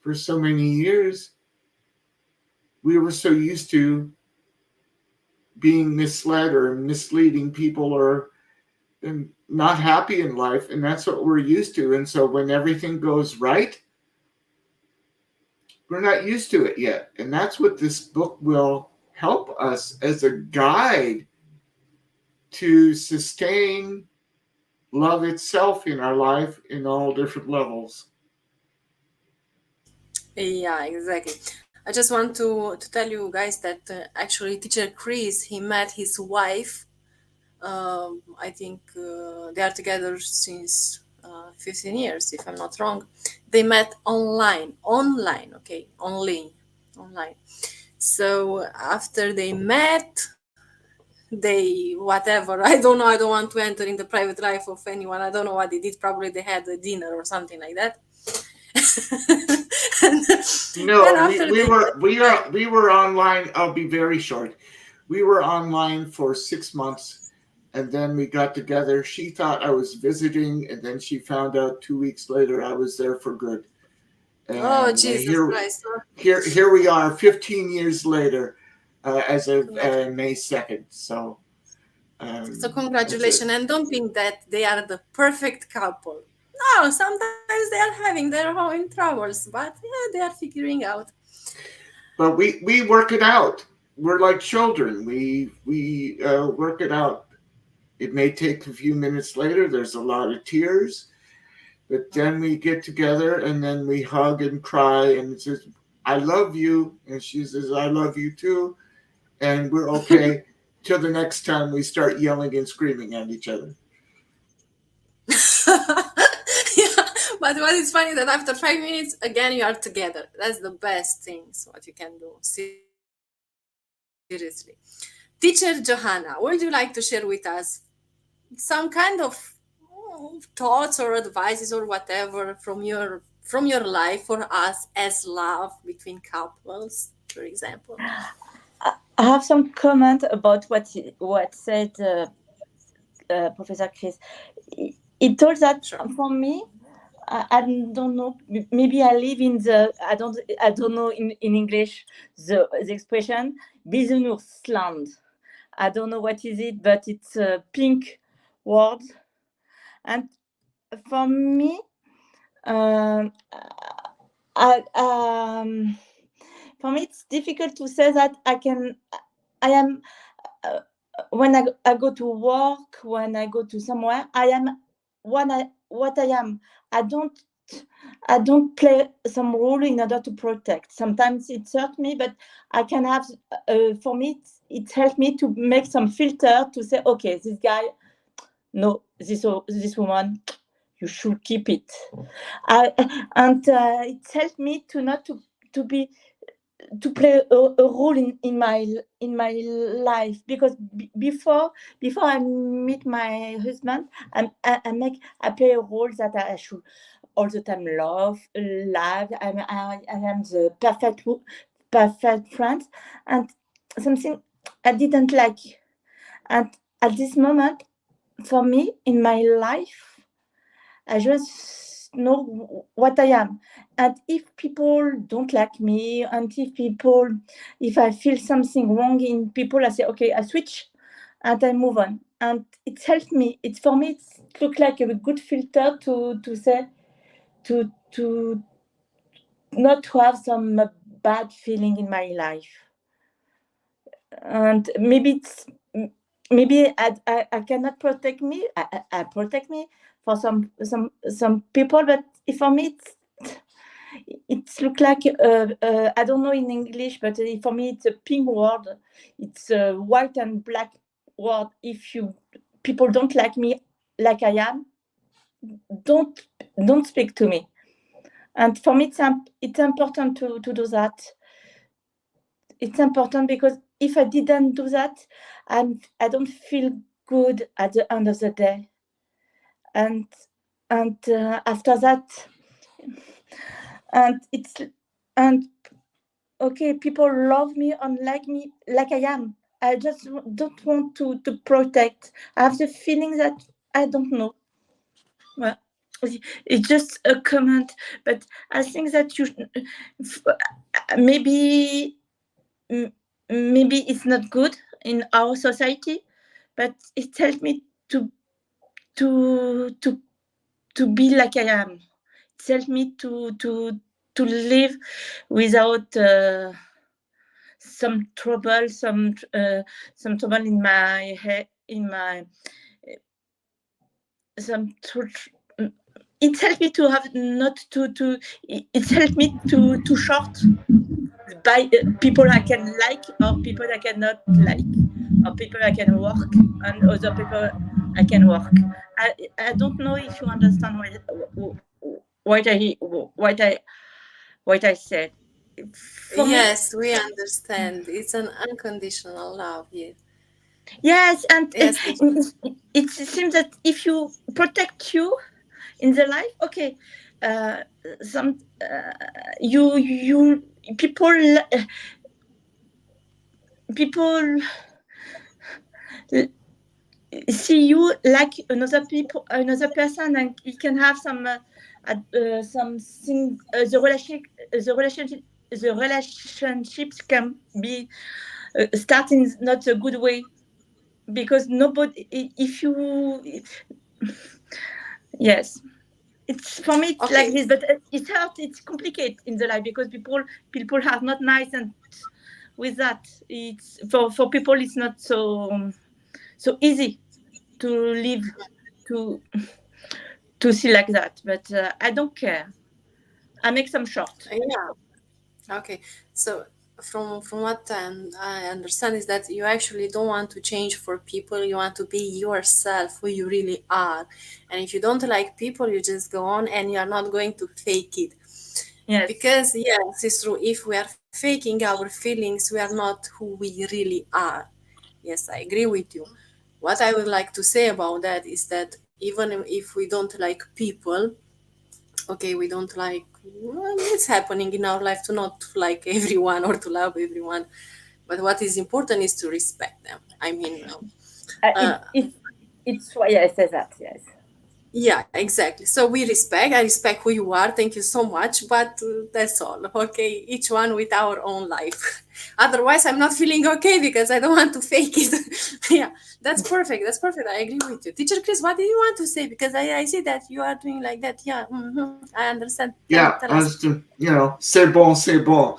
Speaker 2: for so many years we were so used to being misled or misleading people or not happy in life, and that's what we're used to. And so when everything goes right, we're not used to it yet. And that's what this book will help us as a guide to sustain love itself in our life in all different levels.
Speaker 1: Yeah, exactly. I just want to tell you guys that actually teacher Chris, he met his wife. I think they are together since 15 years, if I'm not wrong. They met online, okay, online. So after they met, they whatever, I don't know, I don't want to enter in the private life of anyone. I don't know what they did. Probably they had a dinner or something like that.
Speaker 2: No, we were online. I'll be very short. We were online for 6 months, and then we got together. She thought I was visiting, and then she found out 2 weeks later I was there for good. And
Speaker 1: oh, Jesus Christ!
Speaker 2: Here we are, 15 years later, as of May 2nd. So
Speaker 1: congratulations, and don't think that they are the perfect couple. No, sometimes they are having their own troubles, but yeah, they are figuring out.
Speaker 2: But we work it out. We're like children. We work it out. It may take a few minutes later. There's a lot of tears, but then we get together and then we hug and cry, and it says, "I love you," and she says, "I love you too," and we're okay till the next time we start yelling and screaming at each other.
Speaker 1: Yeah, but what is funny that after 5 minutes again you are together. That's the best things what you can do. Seriously. Teacher Johanna, would you like to share with us some kind of thoughts or advices or whatever from your life for us as love between couples, for example?
Speaker 4: I have some comment about what said Professor Chris. He told that for me, I don't know. Maybe I live in the I don't know in English the expression Bisounours-land. I don't know what is it, but it's a pink word, and for me, for me it's difficult to say that I am. When I go to work, when I go to somewhere, I am what I am. I don't play some role in order to protect. Sometimes it hurt me, but I can have, for me, it helped me to make some filter to say, okay, this guy, no, this woman, you should keep it. And it helped me to not to be to play a role in my life, because before I meet my husband, I play a role that I should all the time love. I am the perfect friend, and something I didn't like. And at this moment, for me in my life, I just know what I am. And if people don't like me, and if I feel something wrong in people, I say, okay, I switch and I move on. And it helped me. It's for me, it looked like a good filter to say, to not to have some bad feeling in my life. And maybe I cannot protect me. I protect me for some people, but for me it's look like I don't know in English, but for me it's a pink word. It's a white and black word. If people don't like me like I am, don't speak to me. And for me it's important to do that. It's important because if I didn't do that, I don't feel good at the end of the day. And after that, and okay, people love me and like me like I am. I just don't want to protect. I have the feeling that I don't know. Well, it's just a comment, but I think that you maybe it's not good in our society, but it helped me to be like I am. It helped me to live without some trouble in my head, it helped me to have not to it helped me to short by people I can like or people I cannot like, or people I can work and other people I can work. I don't know if you understand what I said. For
Speaker 1: Yes, we understand. It's an unconditional love here.
Speaker 4: Yes, and
Speaker 1: Yes,
Speaker 4: it seems that if you protect you in the life, okay, some you people see you like another person, and you can have something. The relationships can be starting not a good way, because nobody. If you, yes, it's for me it's
Speaker 1: okay.
Speaker 4: like this, but it's hard. It's complicated in the life because people are not nice, and with that, it's for people it's not so easy to live to see like that. But I don't care. I make some short.
Speaker 1: Yeah. Okay. So from what I understand is that you actually don't want to change for people. You want to be yourself, who you really are. And if you don't like people, you just go on, and you are not going to fake it.
Speaker 4: Yes.
Speaker 1: Because yes, it's true. If we are faking our feelings, we are not who we really are. Yes, I agree with you. What I would like to say about that is that even if we don't like people, okay, we don't like, well, it's happening in our life to not like everyone or to love everyone, but what is important is to respect them. I mean,
Speaker 4: it's why I say that. Yes.
Speaker 1: yeah, exactly. So I respect who you are. Thank you so much. But that's all. Okay. Each one with our own life. Otherwise, I'm not feeling okay because I don't want to fake it. Yeah, that's perfect. That's perfect. I agree with you. Teacher Chris, what did you want to say? Because I see that you are doing like that. Yeah, I understand.
Speaker 2: Yeah,
Speaker 1: Tell us.
Speaker 2: c'est bon, c'est bon.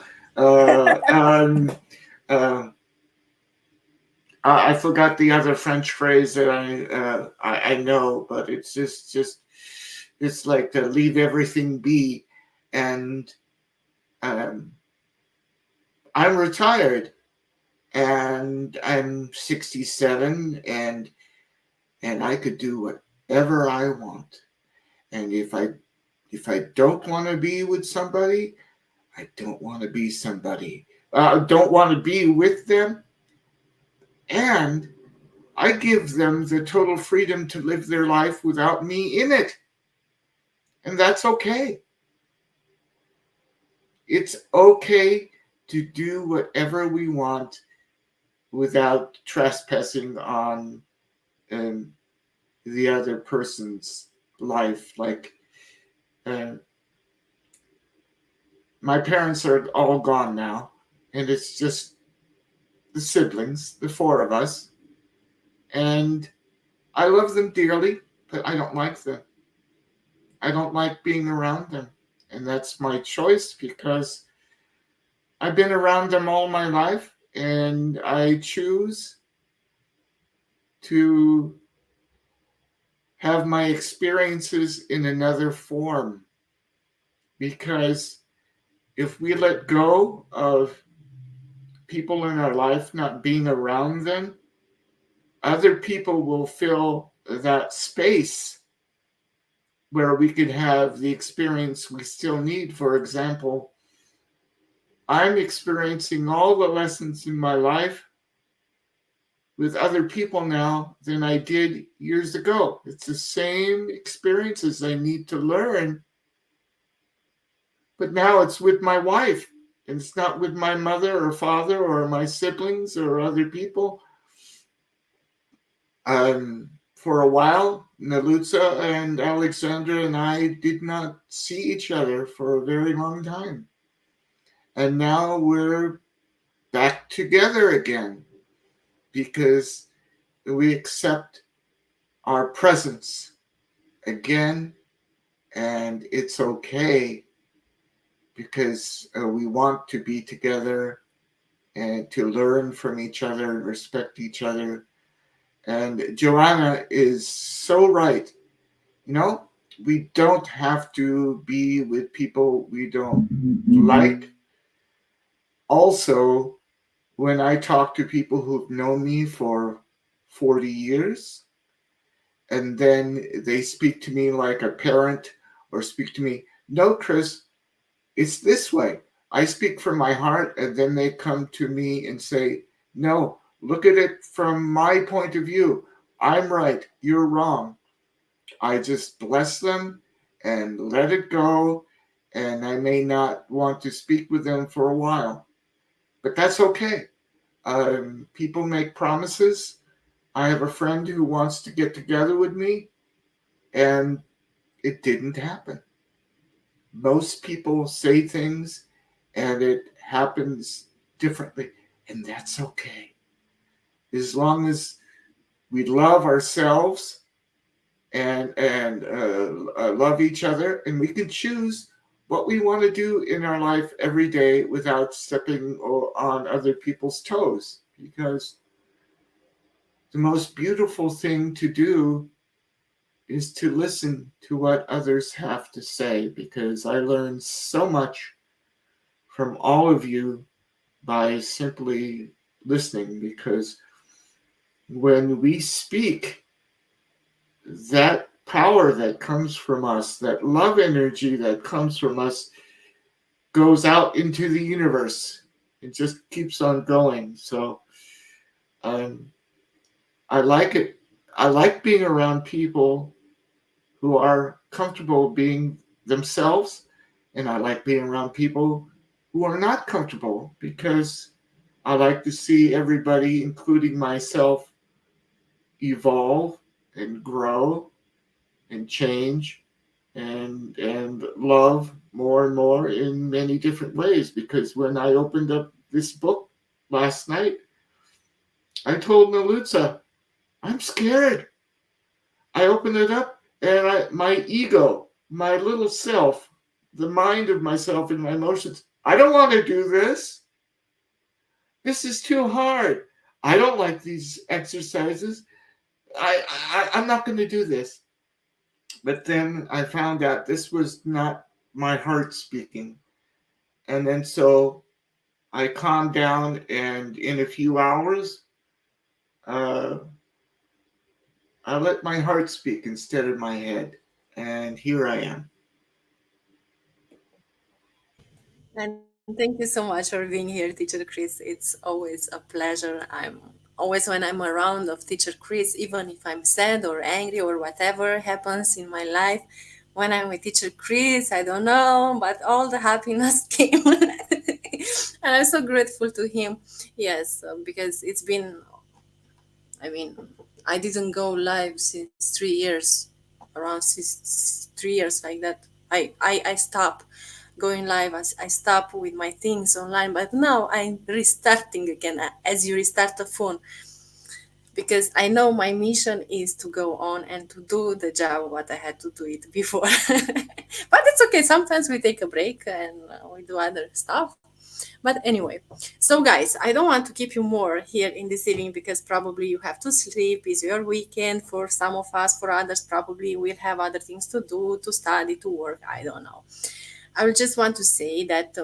Speaker 2: I forgot the other French phrase that I know, but it's just It's like to leave everything be. And I'm retired, and I'm 67, and I could do whatever I want. And if I don't want to be with somebody, I don't want to be somebody. Don't want to be with them, and I give them the total freedom to live their life without me in it. And that's okay. It's okay to do whatever we want without trespassing on the other person's life. Like, my parents are all gone now, and it's just the siblings, the four of us. And I love them dearly, but I don't like them. I don't like being around them. And that's my choice, because I've been around them all my life, and I choose to have my experiences in another form. Because if we let go of people in our life not being around them, other people will fill that space where we could have the experience we still need. For example, I'm experiencing all the lessons in my life with other people now than I did years ago. It's the same experiences I need to learn, but now it's with my wife, and it's not with my mother or father or my siblings or other people. For a while, Nalutza and Alexandra and I did not see each other for a very long time. And now we're back together again, because we accept our presence again, and it's okay, because we want to be together and to learn from each other and respect each other. And Joanna is so right. We don't have to be with people we don't like. Also, when I talk to people who've known me for 40 years, and then they speak to me like a parent, or speak to me, no, Chris, it's this way. I speak from my heart, and then they come to me and say, no, look at it from my point of view. I'm right, you're wrong. I just bless them and let it go, and I may not want to speak with them for a while. But that's okay. People make promises. I have a friend who wants to get together with me, and it didn't happen. Most people say things, and it happens differently, and that's okay. As long as we love ourselves and love each other, and we can choose what we want to do in our life every day without stepping on other people's toes. Because the most beautiful thing to do is to listen to what others have to say, because I learned so much from all of you by simply listening. Because when we speak, that power that comes from us, that love energy that comes from us, goes out into the universe. It just keeps on going. So I like it. I like being around people who are comfortable being themselves, and I like being around people who are not comfortable, because I like to see everybody, including myself, evolve and grow and change and love more and more in many different ways. Because when I opened up this book last night, I told Nalutza, I'm scared. I opened it up, and my ego, my little self, the mind of myself and my emotions, I don't want to do this. This is too hard. I don't like these exercises. I'm not going to do this. But then I found out this was not my heart speaking. And then so I calmed down, and in a few hours, uh, I let my heart speak instead of my head. And here I am.
Speaker 1: And thank you so much for being here, Teacher Chris. It's always a pleasure. I'm always when I'm around of Teacher Chris, even if I'm sad or angry or whatever happens in my life, when I'm with Teacher Chris, I don't know, but all the happiness came. And I'm so grateful to him. Yes, because it's been, I mean, I didn't go live since 3 years, around 3 years like that. I stopped going live. I stop with my things online, but now I'm restarting again as you restart the phone, because I know my mission is to go on and to do the job what I had to do it before. But it's okay. Sometimes we take a break and we do other stuff. But anyway, so guys, I don't want to keep you more here in this evening, because probably you have to sleep. It's your weekend for some of us. For others, probably we'll have other things to do, to study, to work. I don't know. I would just want to say that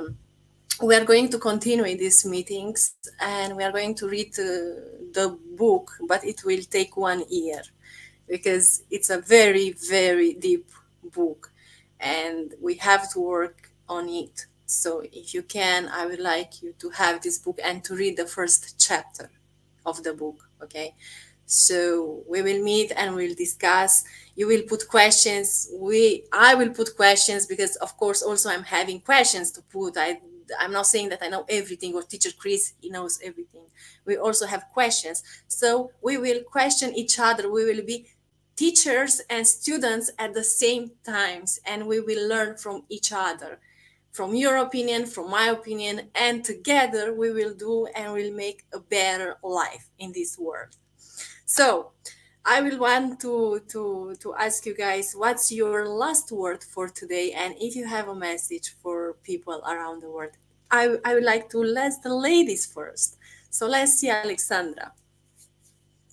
Speaker 1: we are going to continue in these meetings, and we are going to read the book, but it will take 1 year, because it's a very, very deep book and we have to work on it. So if you can, I would like you to have this book and to read the first chapter of the book, okay? So we will meet and we'll discuss. You will put questions. I will put questions, because of course also I'm having questions to put. I'm not saying that I know everything, or Teacher Chris, he knows everything. We also have questions. So we will question each other. We will be teachers and students at the same times, and we will learn from each other, from your opinion, from my opinion, and together we will do and will make a better life in this world. So I will want to ask you guys, what's your last word for today, and if you have a message for people around the world. I would like to let the ladies first. So let's see, Alexandra,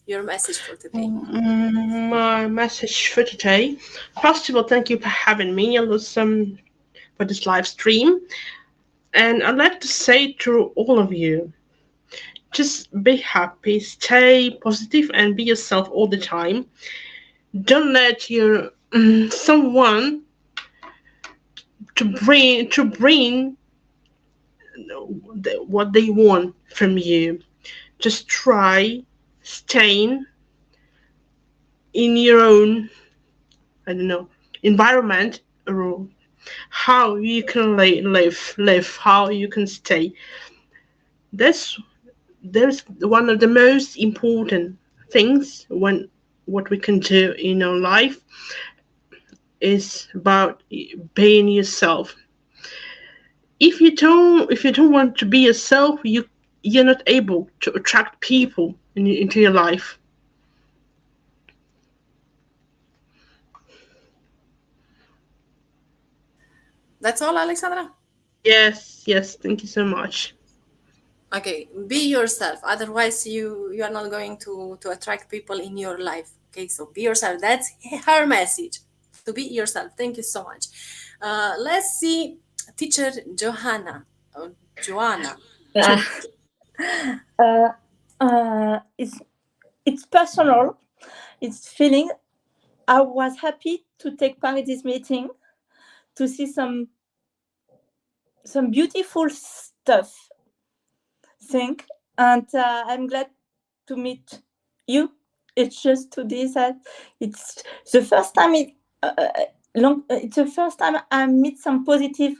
Speaker 1: your message for today.
Speaker 3: My message for today. First of all, thank you for having me, Alyssa, for this live stream. And I'd like to say to all of you, just be happy, stay positive, and be yourself all the time. Don't let your someone to bring what they want from you. Just try staying in your own, I don't know, environment, or how you can live, how you can stay. That's there's one of the most important things when what we can do in our life is about being yourself. If you don't want to be yourself, you're not able to attract people into your life.
Speaker 1: That's all, Alexandra?
Speaker 3: Yes, thank you so much.
Speaker 1: Okay, be yourself. Otherwise, you are not going to attract people in your life. Okay, so be yourself. That's her message. To be yourself. Thank you so much. Let's see, Teacher Johanna. Joanna.
Speaker 4: Uh, it's personal. It's feeling. I was happy to take part in this meeting, to see some beautiful stuff. Think, and I'm glad to meet you. It's just today that it's the first time it's the first time I meet some positive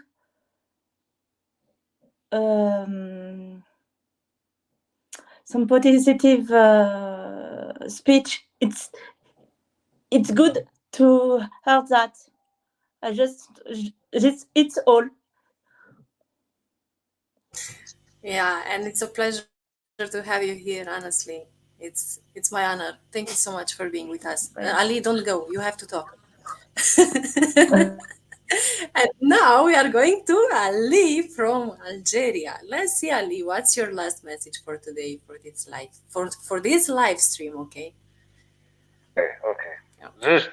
Speaker 4: speech. It's good to hear that. It's all.
Speaker 1: Yeah, and it's a pleasure to have you here, honestly. It's my honor. Thank you so much for being with us. Ali, don't go. You have to talk. And now we are going to Ali from Algeria. Let's see, Ali, what's your last message for today, for this live stream, okay?
Speaker 5: Okay. Just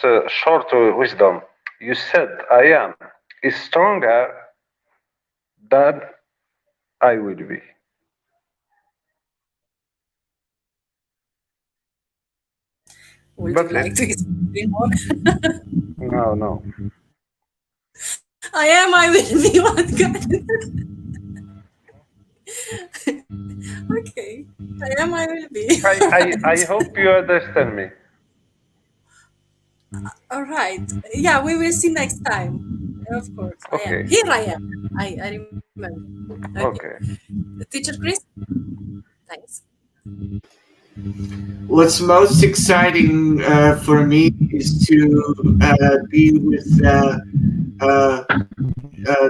Speaker 5: a short wisdom. You said I am is stronger than I will be.
Speaker 1: Would you
Speaker 5: That's it.
Speaker 1: like to explain more?
Speaker 5: No, no.
Speaker 1: I am, I will be. What God? Okay. I am, I will be.
Speaker 5: I hope you understand me.
Speaker 1: All right. Yeah, we will see next time. Of course, I am.
Speaker 5: Okay,
Speaker 1: Here I am. I remember. Okay.
Speaker 5: okay.
Speaker 1: Teacher Chris? Thanks.
Speaker 2: What's most exciting for me is to be with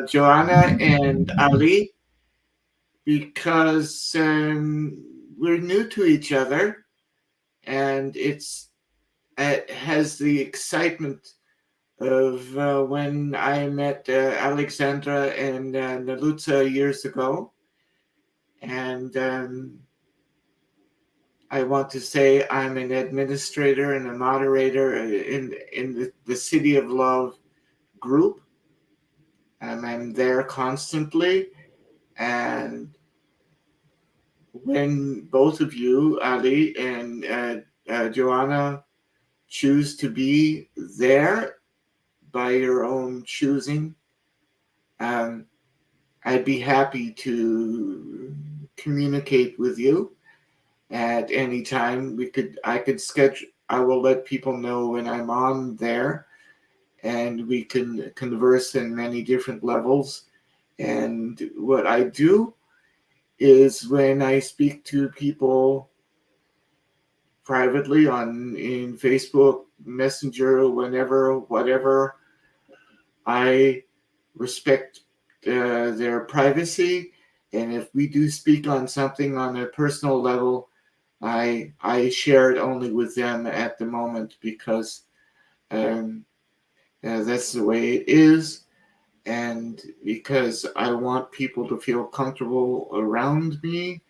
Speaker 2: Joanna and Ali because we're new to each other, and it has the excitement of when I met Alexandra and Nalutza years ago. And I want to say I'm an administrator and a moderator in the City of Love group. And I'm there constantly. And when both of you, Ali and Joanna, choose to be there by your own choosing, um, I'd be happy to communicate with you at any time. I could schedule. I will let people know when I'm on there, and we can converse in many different levels. And what I do is when I speak to people privately in Facebook Messenger, whenever, whatever, I respect their privacy. And if we do speak on something on a personal level, I share it only with them at the moment because that's the way it is, and because I want people to feel comfortable around me,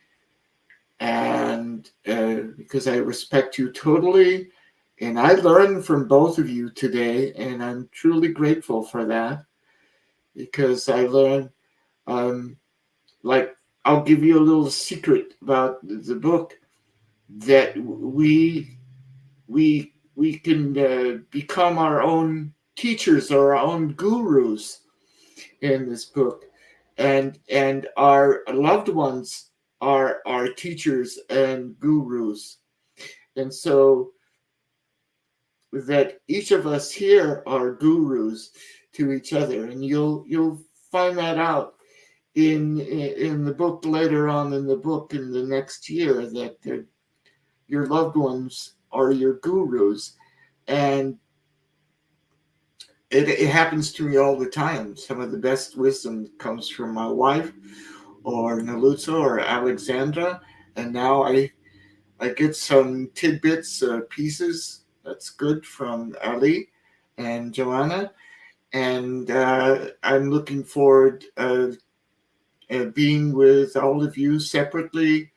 Speaker 2: and because I respect you totally. And I learned from both of you today, and I'm truly grateful for that because I learned, um, like, I'll give you a little secret about the book that we can become our own teachers or our own gurus in this book, and our loved ones are our teachers and gurus, and so that each of us here are gurus to each other, and you'll find that out in the book later on in the book in the next year that your loved ones are your gurus. And it happens to me all the time. Some of the best wisdom comes from my wife or Nalutza or Alexandra. And now I get some tidbits, pieces that's good from Ali and Joanna. And I'm looking forward being with all of you separately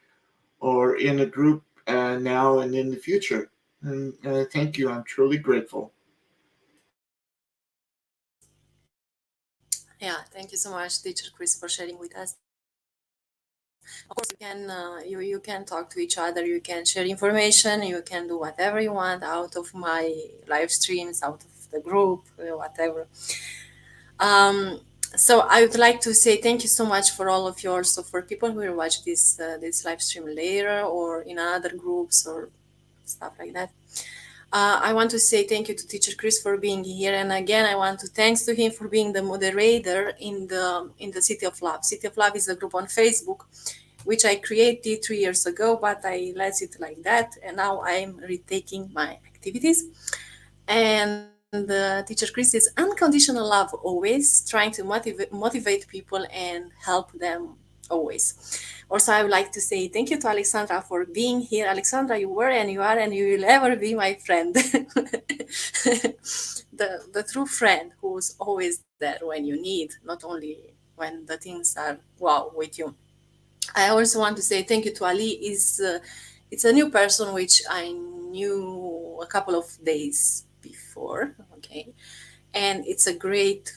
Speaker 2: or in a group now and in the future. And thank you. I'm truly grateful.
Speaker 1: Yeah, thank you so much, Teacher Chris, for sharing with us. Of course, you can talk to each other, you can share information, you can do whatever you want out of my live streams, out of the group, whatever. So I would like to say thank you so much for all of yours. So for people who will watch this live stream later or in other groups or stuff like that, I want to say thank you to Teacher Chris for being here, and again I want to thanks to him for being the moderator in the City of Love. City of Love is a group on Facebook, which I created 3 years ago, but I left it like that, and now I'm retaking my activities. And Teacher Chris is unconditional love always, trying to motivate people and help them always. Also, I would like to say thank you to Alexandra for being here. Alexandra, you were and you are and you will ever be my friend. The true friend who's always there when you need, not only when the things are wow with you. I also want to say thank you to Ali. It's a new person which I knew a couple of days before. Okay, and it's a great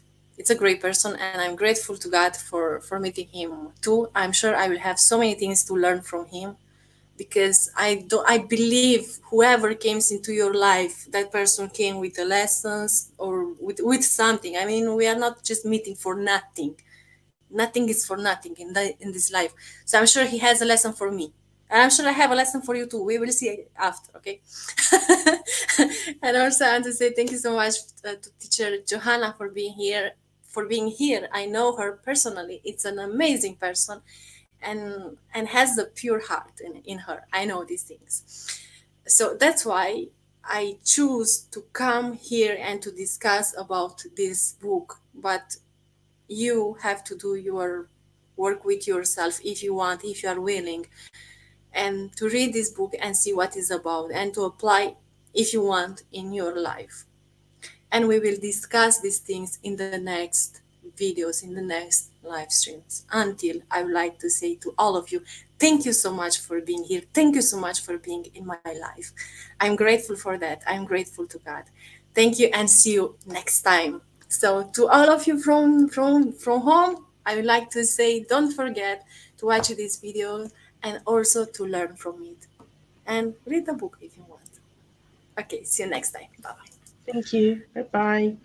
Speaker 1: person, and I'm grateful to God for meeting him too. I'm sure I will have so many things to learn from him, because I believe whoever comes into your life, that person came with the lessons or with something. I mean, we are not just meeting for nothing. Nothing is for nothing in this life. So I'm sure he has a lesson for me, and I'm sure I have a lesson for you too. We will see after, okay? And also I want to say thank you so much to teacher Johanna for being here. I know her personally. It's an amazing person, and has the pure heart in her. I know these things. So that's why I choose to come here and to discuss about this book. But you have to do your work with yourself, if you want, if you are willing, and to read this book and see what it's about, and to apply if you want in your life. And we will discuss these things in the next videos, in the next live streams. Until, I would like to say to all of you, thank you so much for being here. Thank you so much for being in my life. I'm grateful for that. I'm grateful to God. Thank you, and see you next time. So to all of you from home, I would like to say, don't forget to watch this video and also to learn from it, and read the book if you want. Okay, see you next time. Bye bye.
Speaker 3: Thank you. Bye bye.